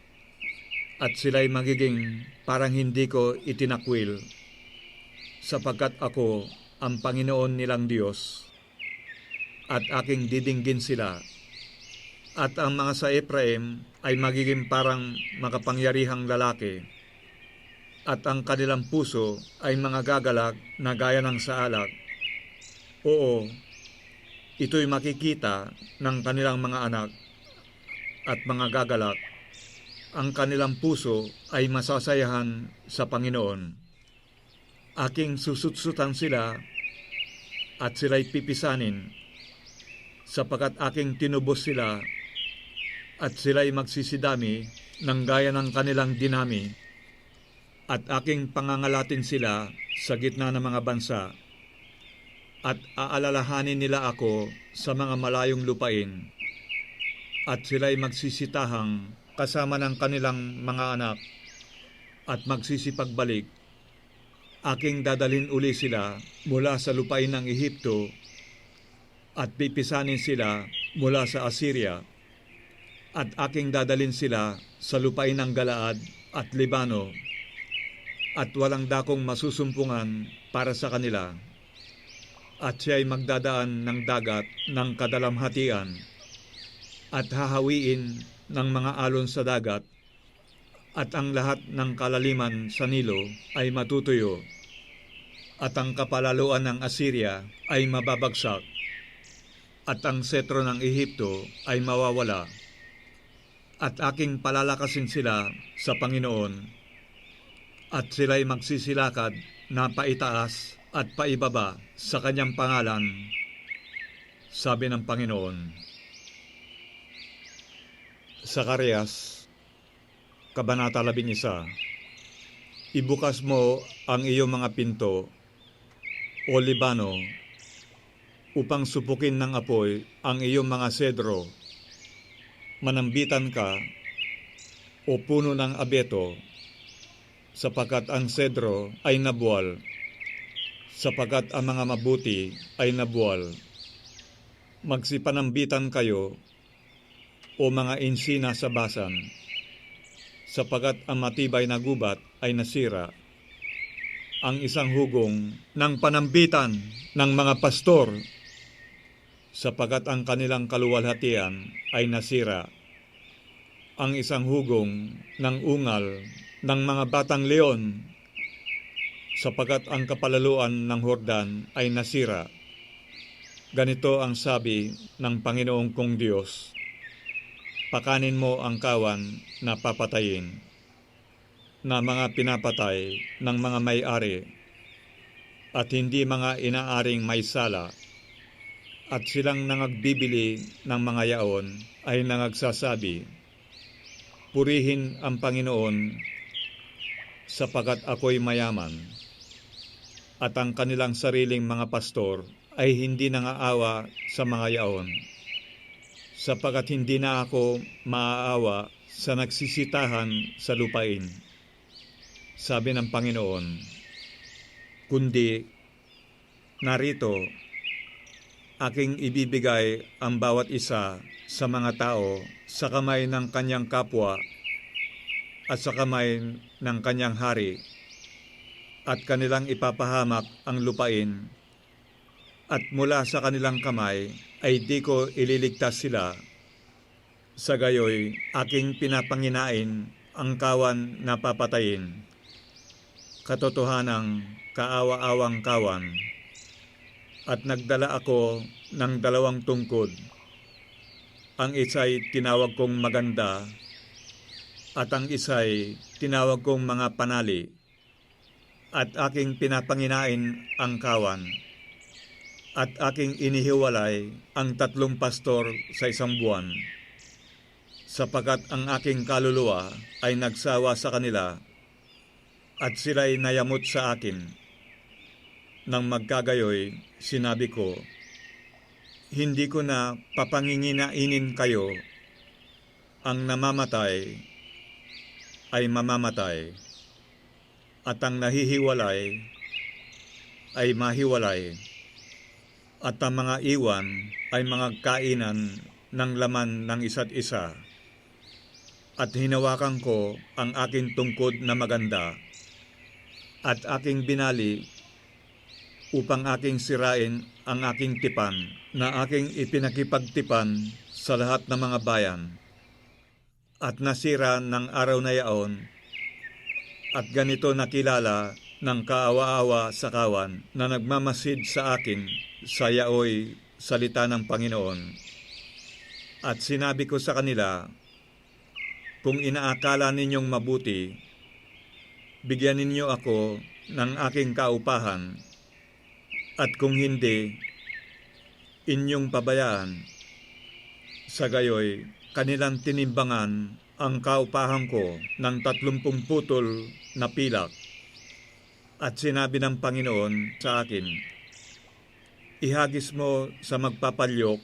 at sila'y magiging parang hindi ko itinakwil, sapagkat ako ang Panginoon nilang Diyos, at aking didinggin sila. At ang mga sa Efraim ay magiging parang makapangyarihang lalaki, at ang kanilang puso ay mga gagalak na gaya ng saalak. Oo, ito'y makikita ng kanilang mga anak at mga gagalak. Ang kanilang puso ay masasayahan sa Panginoon. Aking susutsutan sila, at sila'y pipisanin, sapagkat aking tinubos sila, at sila'y magsisidami ng gaya ng kanilang dinami, at aking pangangalatin sila sa gitna ng mga bansa, at aalalahanin nila ako sa mga malayong lupain, at sila'y magsisitahang kasama ng kanilang mga anak, at magsisipagbalik. Aking dadalhin uli sila mula sa lupain ng Ehipto, at pipisanin sila mula sa Assyria, at aking dadalin sila sa lupain ng Galaad at Libano, at walang dakong masusumpungan para sa kanila, at siya'y magdadaan ng dagat ng kadalamhatian, at hahawiin ng mga alon sa dagat, at ang lahat ng kalaliman sa Nilo ay matutuyo, at ang kapalaluan ng Assyria ay mababagsak, at ang setro ng Ehipto ay mawawala, at aking palalakasin sila sa Panginoon, at sila'y magsisilakad na paitaas at paibaba sa kanyang pangalan, sabi ng Panginoon. Zacarias, Kabanata 11. Ibukas mo ang iyong mga pinto, o Libano, upang supukin ng apoy ang iyong mga sedro. Manambitan ka, o puno ng abeto, sapagkat ang sedro ay nabuwal, sapagkat ang mga mabuti ay nabuwal. Magsipanambitan kayo, o mga insina sa Basan, sapagkat ang matibay na gubat ay nasira. Ang isang hugong ng panambitan ng mga pastor, sapagkat ang kanilang kaluwalhatian ay nasira. Ang isang hugong ng ungal ng mga batang leon, sapagkat ang kapalaluan ng Hordan ay nasira. Ganito ang sabi ng Panginoong kong Diyos: pakanin mo ang kawan na papatayin, na mga pinapatay ng mga may-ari, at hindi mga inaaring may sala, at silang nangagbibili ng mga yaon ay nangagsasabi, purihin ang Panginoon, sapagkat ako'y mayaman. At ang kanilang sariling mga pastor ay hindi nangaawa sa mga yaon, sapagkat hindi na ako maaawa sa nagsisitahan sa lupain, sabi ng Panginoon. Kundi, narito, aking ibibigay ang bawat isa sa mga tao sa kamay ng kanyang kapwa at sa kamay ng kanyang hari, at kanilang ipapahamak ang lupain, at mula sa kanilang kamay ay di ko ililigtas sila. Sa gayoy, aking pinapanginain ang kawan na papatayin, katotohanang kaawa-awang kawan. At nagdala ako ng 2 tungkod. Ang isa'y tinawag kong maganda, at ang isa'y tinawag kong mga panali, at aking pinapanginain ang kawan, at aking inihiwalay ang 3 pastor sa 1 buwan, sapagkat ang aking kaluluwa ay nagsawa sa kanila, at sila'y nayamot sa akin. Nang magkagayoy, sinabi ko, hindi ko na papanginginainin kayo. Ang namamatay ay mamamatay, at ang nahihiwalay ay mahiwalay, at ang mga iwan ay mga kainan ng laman ng isa't isa. At hinawakan ko ang aking tungkod na maganda, at aking binali upang aking sirain ang aking tipan na aking ipinakipagtipan sa lahat ng mga bayan. At nasira ng araw na yaon, at ganito nakilala ng kaawa-awa sa kawan na nagmamasid sa akin sa yaoy salita ng Panginoon. At sinabi ko sa kanila, kung inaakala ninyong mabuti, bigyan ninyo ako ng aking kaupahan, at kung hindi, inyong pabayaan. Sa gayoy, kanilang tinimbangan ang kaupahan ko ng 30 putol na pilak. At sinabi ng Panginoon sa akin, ihagis mo sa magpapalyok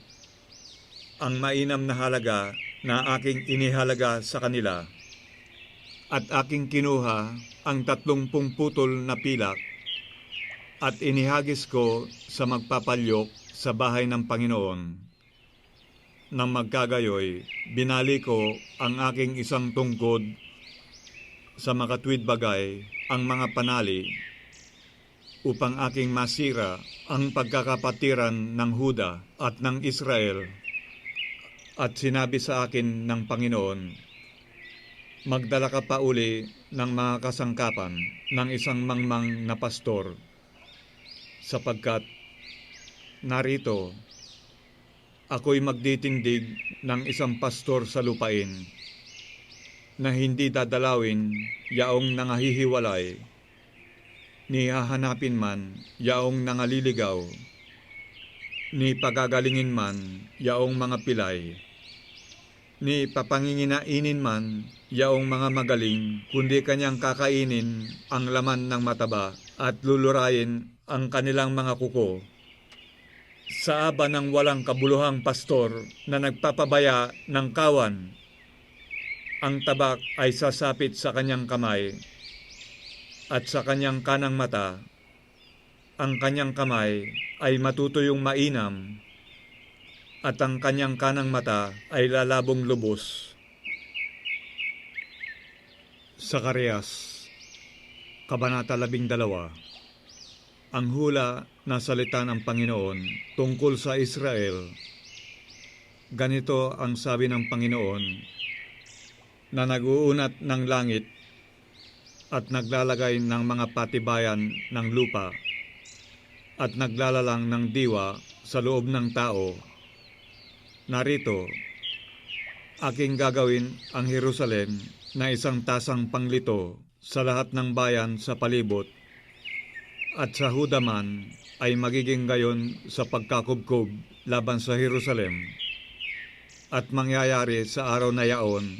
ang mainam na halaga na aking inihalaga sa kanila. At aking kinuha ang 30 putol na pilak, at inihagis ko sa magpapalyok sa bahay ng Panginoon. Nang magkagayoy, binali ko ang aking isang tungkod sa makatwid bagay, ang mga panali, upang aking masira ang pagkakapatiran ng Huda at ng Israel. At sinabi sa akin ng Panginoon, magdala ka pa uli ng mga kasangkapan ng isang mangmang na pastor, sapagkat narito, ako'y magditindig ng isang pastor sa lupain na hindi dadalawin yaong nangahihiwalay, ni hahanapin man yaong nangaliligaw, ni pagagalingin man yaong mga pilay, ni papanginginainin man yaong mga magaling, kundi kanyang kakainin ang laman ng mataba at lulurayin ang kanilang mga kuko. Sa aba ng walang kabuluhang pastor na nagpapabaya ng kawan, ang tabak ay sasapit sa kanyang kamay at sa kanyang kanang mata, ang kanyang kamay ay matutuyong mainam at ang kanyang kanang mata ay lalabong lubos. Zacarias, Kabanata 12. Ang hula na salita ng Panginoon tungkol sa Israel. Ganito ang sabi ng Panginoon, na nag-uunat ng langit at naglalagay ng mga patibayan ng lupa at naglalalang ng diwa sa loob ng tao. Narito, aking gagawin ang Jerusalem na isang tasang panglito sa lahat ng bayan sa palibot, at sa Huda man ay magiging gayon sa pagkakubkob laban sa Jerusalem. At mangyayari sa araw na yaon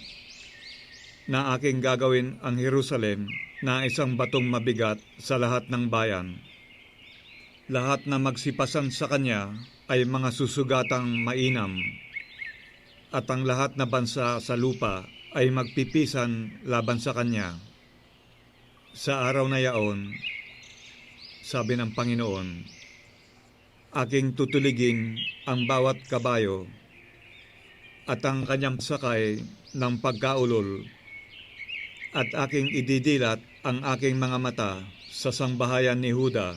na aking gagawin ang Jerusalem na isang batong mabigat sa lahat ng bayan. Lahat na magsipasan sa kanya ay mga susugatang mainam, at ang lahat na bansa sa lupa ay magpipisan laban sa kanya. Sa araw na yaon, sabi ng Panginoon, aking tutuligin ang bawat kabayo at ang kanyang sakay ng pagkaulol, at aking ididilat ang aking mga mata sa sangbahayan ni Huda,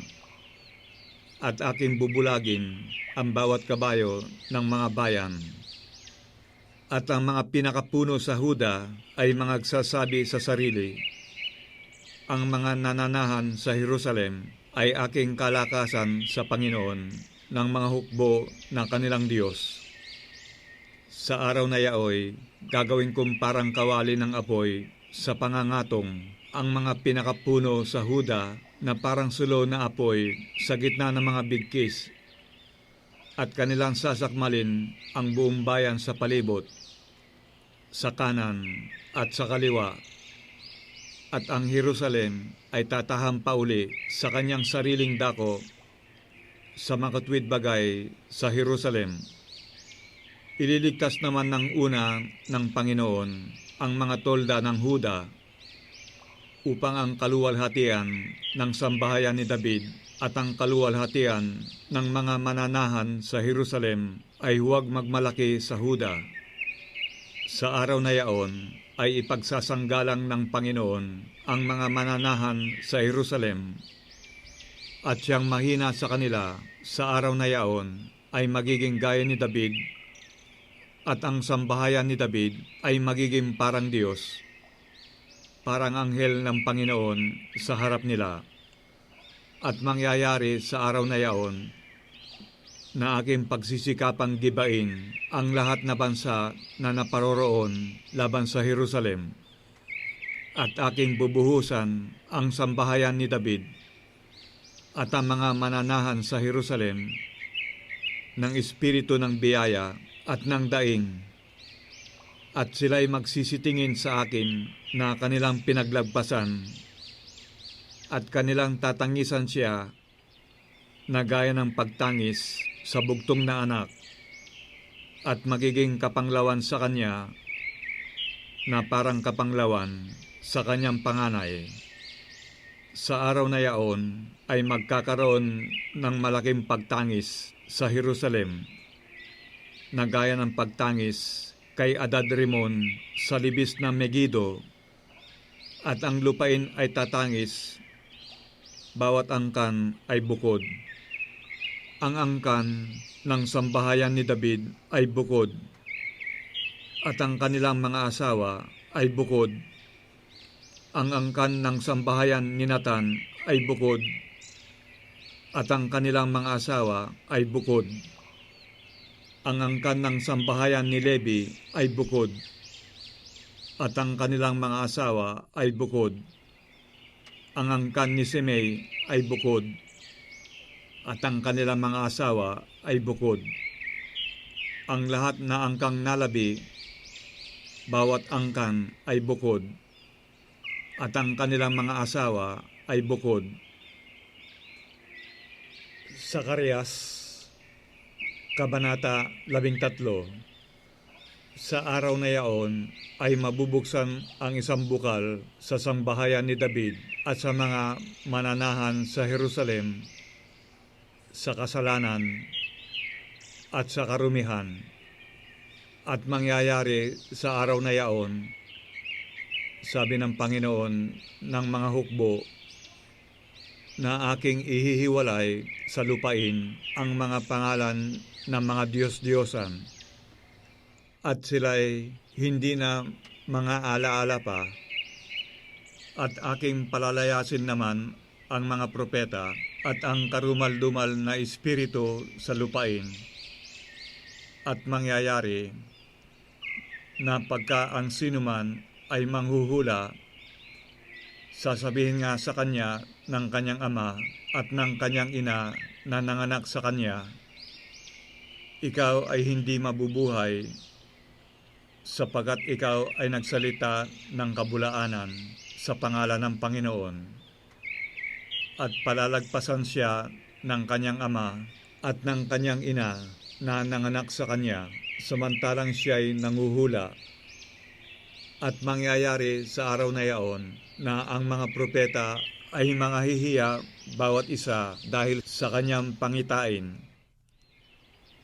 at aking bubulagin ang bawat kabayo ng mga bayan. At ang mga pinakapuno sa Huda ay magsasabi sa sarili, ang mga nananahan sa Jerusalem ay aking kalakasan sa Panginoon ng mga hukbo ng kanilang Diyos. Sa araw na yaoy, gagawin kong parang kawali ng apoy sa pangangatong ang mga pinakapuno sa Huda na parang sulo na apoy sa gitna ng mga bigkis, at kanilang sasakmalin ang buong bayan sa palibot, sa kanan at sa kaliwa, at ang Jerusalem ay tataham pa uli sa kanyang sariling dako sa makatwid bagay sa Jerusalem. Ililigtas naman ng una ng Panginoon ang mga tolda ng Huda upang ang kaluwalhatian ng sambahayan ni David at ang kaluwalhatian ng mga mananahan sa Jerusalem ay huwag magmalaki sa Huda. Sa araw na yaon ay ipagsasanggalang ng Panginoon ang mga mananahan sa Jerusalem, at siyang mahina sa kanila sa araw na yaon ay magiging gaya ni David, at ang sambahayan ni David ay magiging parang Diyos, parang anghel ng Panginoon sa harap nila. At mangyayari sa araw na yaon na aking pagsisikapang gibain ang lahat na bansa na naparoroon laban sa Jerusalem, at aking bubuhusan ang sambahayan ni David at ang mga mananahan sa Jerusalem ng espiritu ng biyaya at ng daing, at sila'y magsisitingin sa akin na kanilang pinaglagpasan, at kanilang tatangisan siya na gaya ng pagtangis sa bugtong na anak, at magiging kapanglawan sa kanya na parang kapanglawan sa kanyang panganay. Sa araw na yaon ay magkakaroon ng malaking pagtangis sa Jerusalem na gaya ng pagtangis kay Adad-rimon sa libis ng Megido, at ang lupain ay tatangis, bawat angkan ay bukod. Ang angkan ng sambahayan ni David ay bukod, at ang kanilang mga asawa ay bukod. Ang angkan ng sambahayan ni Nathan ay bukod, at ang kanilang mga asawa ay bukod. Ang angkan ng sambahayan ni Levi ay bukod, at ang kanilang mga asawa ay bukod. Ang angkan ni Simei ay bukod, at ang kanilang mga asawa ay bukod. Ang lahat na angkang nalabi, bawat angkan ay bukod, at ang kanilang mga asawa ay bukod. Zacarias, Kabanata 13. Sa araw na yaon ay mabubuksan ang isang bukal sa sambahayan ni David at sa mga mananahan sa Jerusalem sa kasalanan at sa karumihan. At mangyayari sa araw na yaon, sabi ng Panginoon ng mga hukbo, na aking ihihiwalay sa lupain ang mga pangalan ng mga Diyos-Diyosan, at sila'y hindi na mga alaala pa, at aking palalayasin naman ang mga propeta at ang karumal-dumal na espiritu sa lupain. At mangyayari na pagka ang sinuman ay manghuhula, sasabihin nga sa kanya ng kanyang ama at ng kanyang ina na nanganak sa kanya, ikaw ay hindi mabubuhay, sapagkat ikaw ay nagsalita ng kabulaanan sa pangalan ng Panginoon. At palalagpasan siya ng kanyang ama at ng kanyang ina na nanganak sa kanya, samantalang siya'y nanguhula. At mangyayari sa araw na yaon na ang mga propeta ay mga hihiya bawat isa dahil sa kanyang pangitain.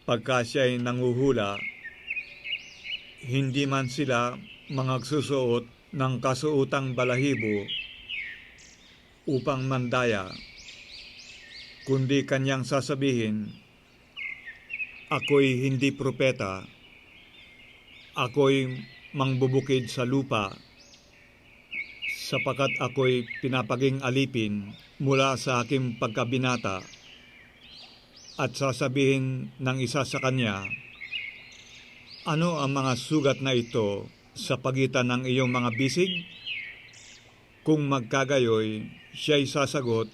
Pagka siya'y nanguhula, hindi man sila magsusuot ng kasuotang balahibo upang mandaya, kundi kanyang sasabihin, ako'y hindi propeta, ako'y mangbubukid sa lupa, sapagkat ako'y pinapaging alipin mula sa aking pagkabinata. At sasabihin ng isa sa kanya, ano ang mga sugat na ito sa pagitan ng iyong mga bisig? Kung magkagayoy, siya'y sasagot,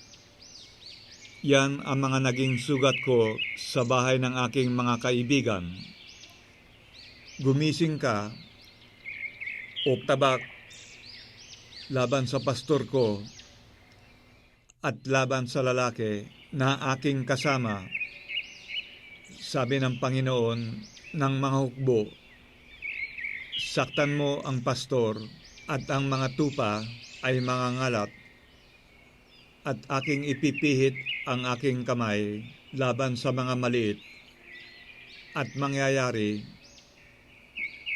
yan ang mga naging sugat ko sa bahay ng aking mga kaibigan. Gumising ka o tabak laban sa pastor ko at laban sa lalaki na aking kasama, sabi ng Panginoon ng mga hukbo. Saktan mo ang pastor at ang mga tupa ay mga ngalat, at aking ipipihit ang aking kamay laban sa mga maliit, at mangyayari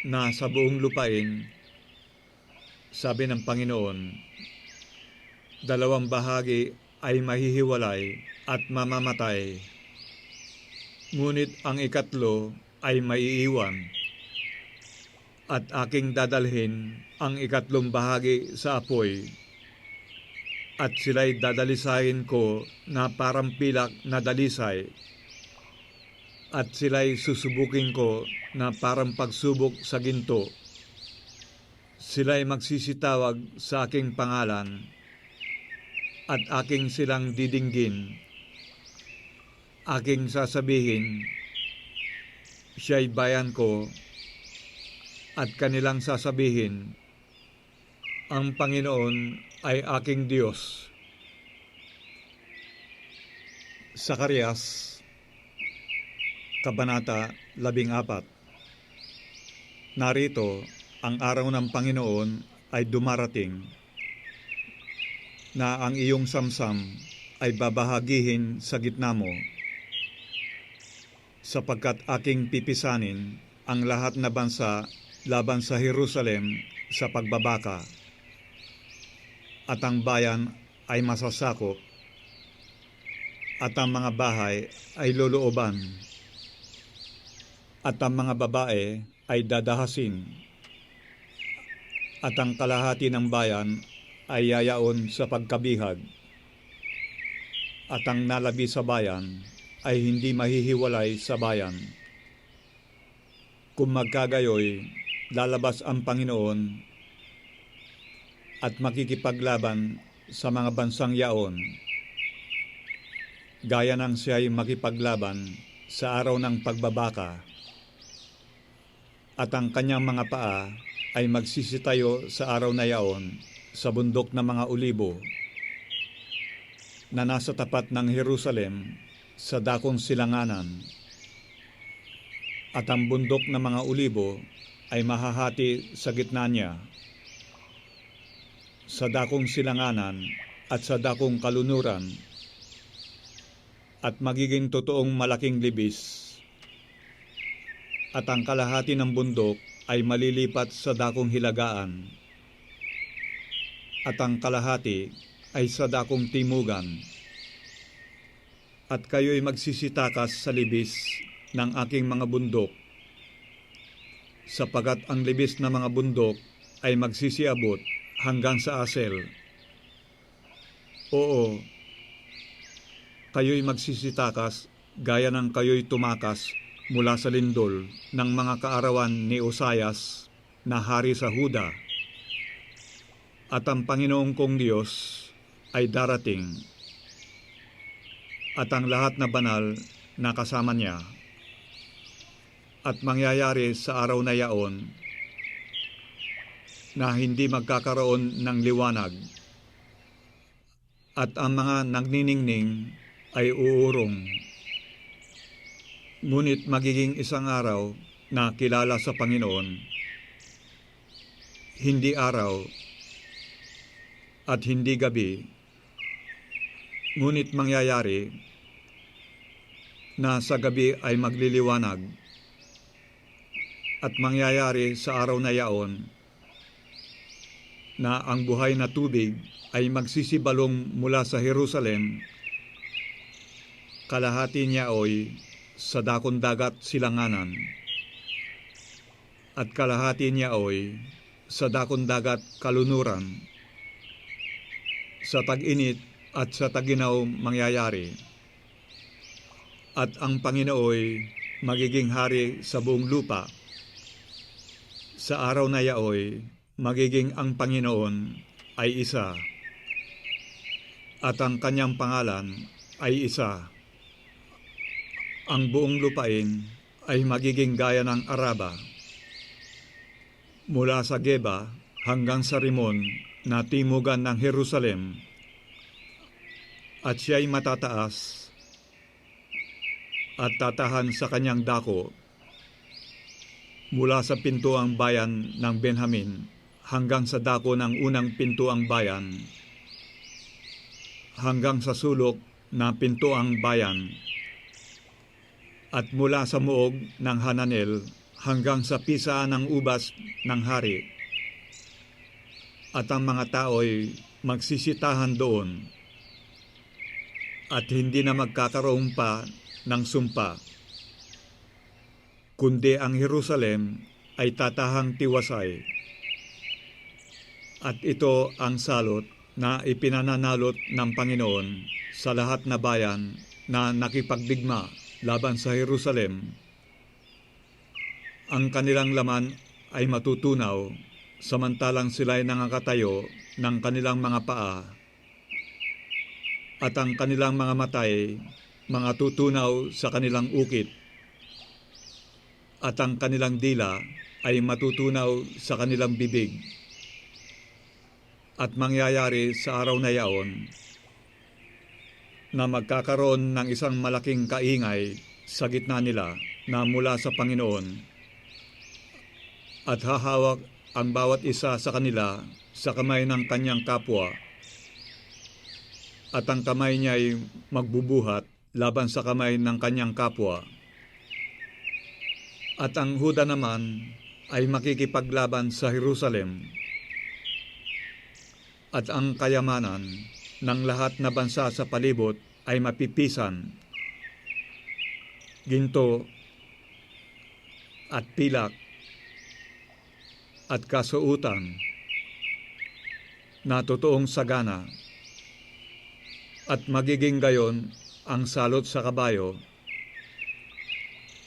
na sa buong lupain, sabi ng Panginoon, 2 bahagi ay mahihiwalay at mamamatay, ngunit ang ikatlo ay maiiwan, at aking dadalhin ang ikatlong bahagi sa apoy, at sila'y dadalisayin ko na parang pilak na dalisay, at sila'y susubukin ko na parang pagsubok sa ginto. Sila'y magsisitawag sa aking pangalan, at aking silang didinggin. Aking sasabihin, siya'y bayan ko, at kanilang sasabihin, ang Panginoon ay aking Diyos. Zacarias, Kabanata 14. Narito, ang araw ng Panginoon ay dumarating, na ang iyong samsam ay babahagihin sa gitna mo, sapagkat aking pipisanin ang lahat na bansa laban sa Jerusalem sa pagbabaka, at ang bayan ay masasakop, at ang mga bahay ay lolooban, at ang mga babae ay dadahasin, at ang kalahati ng bayan ay yayaon sa pagkabihag, at ang nalabi sa bayan ay hindi mahihiwalay sa bayan. Kung magkagayoy, lalabas ang Panginoon at makikipaglaban sa mga bansang yaon, gaya ng siya'y makipaglaban sa araw ng pagbabaka, at ang kanyang mga paa ay magsisitayo sa araw na yaon sa bundok ng mga olibo na nasa tapat ng Jerusalem sa dakong silanganan. At ang bundok ng mga olibo ay mahahati sa gitna niya, sa dakong silanganan at sa dakong kalunuran, at magiging totoong malaking libis. At ang kalahati ng bundok ay malilipat sa dakong hilagaan, at ang kalahati ay sa dakong timugan. At kayo'y magsisitakas sa libis ng aking mga bundok, sapagat ang libis na mga bundok ay magsisiabot hanggang sa Asel. Oo, kayo'y magsisitakas gaya ng kayo'y tumakas mula sa lindol ng mga kaarawan ni Osias na hari sa Huda. At ang Panginoong kong Diyos ay darating, at ang lahat na banal na kasama niya. At mangyayari sa araw na yaon na hindi magkakaroon ng liwanag, at ang mga nagniningning ay uurong. Ngunit magiging isang araw na kilala sa Panginoon, hindi araw at hindi gabi, ngunit mangyayari na sa gabi ay magliliwanag, at mangyayari sa araw na yaon na ang buhay na tubig ay magsisibalong mula sa Jerusalem, kalahati niya ay sa dakong dagat silanganan, at kalahati niya ay sa dakong dagat kalunuran. Sa tag-init at sa taginaw mangyayari, at ang Panginooy magiging hari sa buong lupa. Sa araw na yaoy, magiging ang Panginoon ay isa, at ang kanyang pangalan ay isa. Ang buong lupain ay magiging gaya ng Araba, mula sa Geba hanggang sa Rimon na timugan ng Jerusalem, at siya'y matataas at tatahan sa kanyang dako mula sa pintuang bayan ng Benjamin hanggang sa dako ng unang pintuang bayan, hanggang sa sulok na pintuang bayan, at mula sa muog ng Hananel hanggang sa pisaan ng ubas ng hari. At ang mga tao'y magsisitahan doon, at hindi na magkakaroon pa ng sumpa, kundi ang Jerusalem ay tatahang tiwasay. At ito ang salot na ipinananalot ng Panginoon sa lahat na bayan na nakipagdigma laban sa Jerusalem. Ang kanilang laman ay matutunaw, samantalang sila'y nangakatayo ng kanilang mga paa, at ang kanilang mga matay mga tutunaw sa kanilang ukit, at ang kanilang dila ay matutunaw sa kanilang bibig. At mangyayari sa araw na yaon na magkakaroon ng isang malaking kaingay sa gitna nila na mula sa Panginoon, at hahawak ang bawat isa sa kanila sa kamay ng kanyang kapwa, at ang kamay niya ay magbubuhat laban sa kamay ng kanyang kapwa. At ang Huda naman ay makikipaglaban sa Jerusalem. At ang kayamanan ng lahat na bansa sa palibot ay mapipisan. Ginto at pilak at kasuutan na totoong sagana, at magiging gayon ang salot sa kabayo,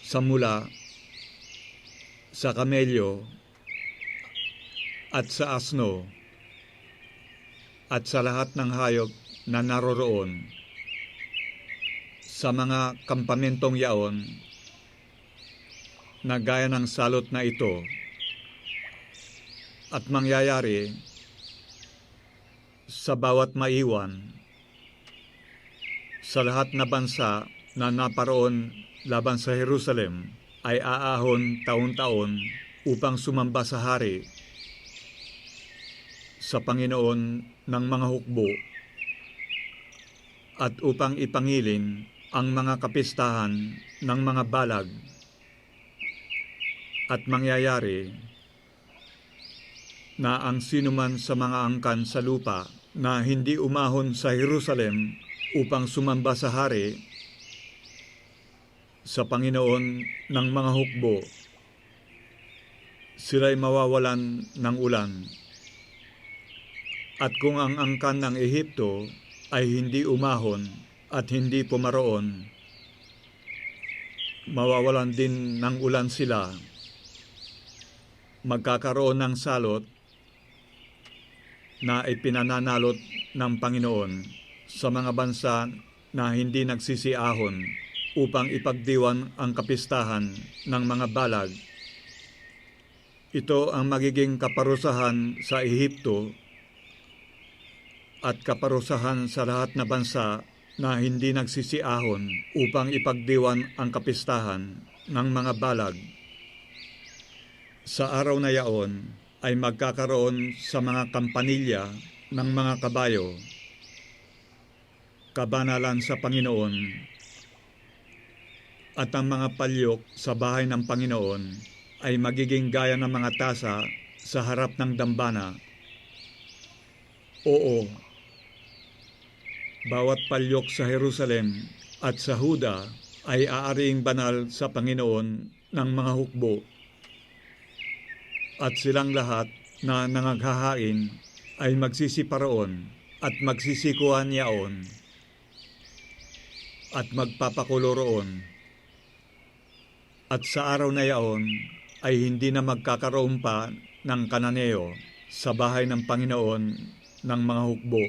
sa mula, sa kamelyo, at sa asno, at sa lahat ng hayop na naroroon sa mga kampamentong yaon na gaya ng salot na ito, at mangyayari sa bawat maiwan sa lahat na bansa na naparoon laban sa Jerusalem ay aahon taon-taon upang sumamba sa hari, sa Panginoon ng mga hukbo, at upang ipangilin ang mga kapistahan ng mga balag. At mangyayari na ang sinuman sa mga angkan sa lupa na hindi umahon sa Jerusalem upang sumamba sa hari, sa Panginoon ng mga hukbo, sila'y mawawalan ng ulan. At kung ang angkan ng Ehipto ay hindi umahon at hindi pumaroon, mawawalan din ng ulan sila. Magkakaroon ng salot na ipinananalot ng Panginoon sa mga bansa na hindi nagsisiahon upang ipagdiwan ang kapistahan ng mga balag. Ito ang magiging kaparusahan sa Ehipto at kaparusahan sa lahat na bansa na hindi nagsisiahon upang ipagdiwan ang kapistahan ng mga balag. Sa araw na yaon ay magkakaroon sa mga kampanilya ng mga kabayo kabanalan sa Panginoon, at ang mga palyok sa bahay ng Panginoon ay magiging gaya ng mga tasa sa harap ng dambana. Oo, bawat palyok sa Jerusalem at sa Huda ay aariing banal sa Panginoon ng mga hukbo, at silang lahat na nangaghahain ay magsisiparoon at magsisikuhan yaon at magpapakulo roon. At sa araw na yaon ay hindi na magkakaroon pa ng Kananeo sa bahay ng Panginoon ng mga hukbo.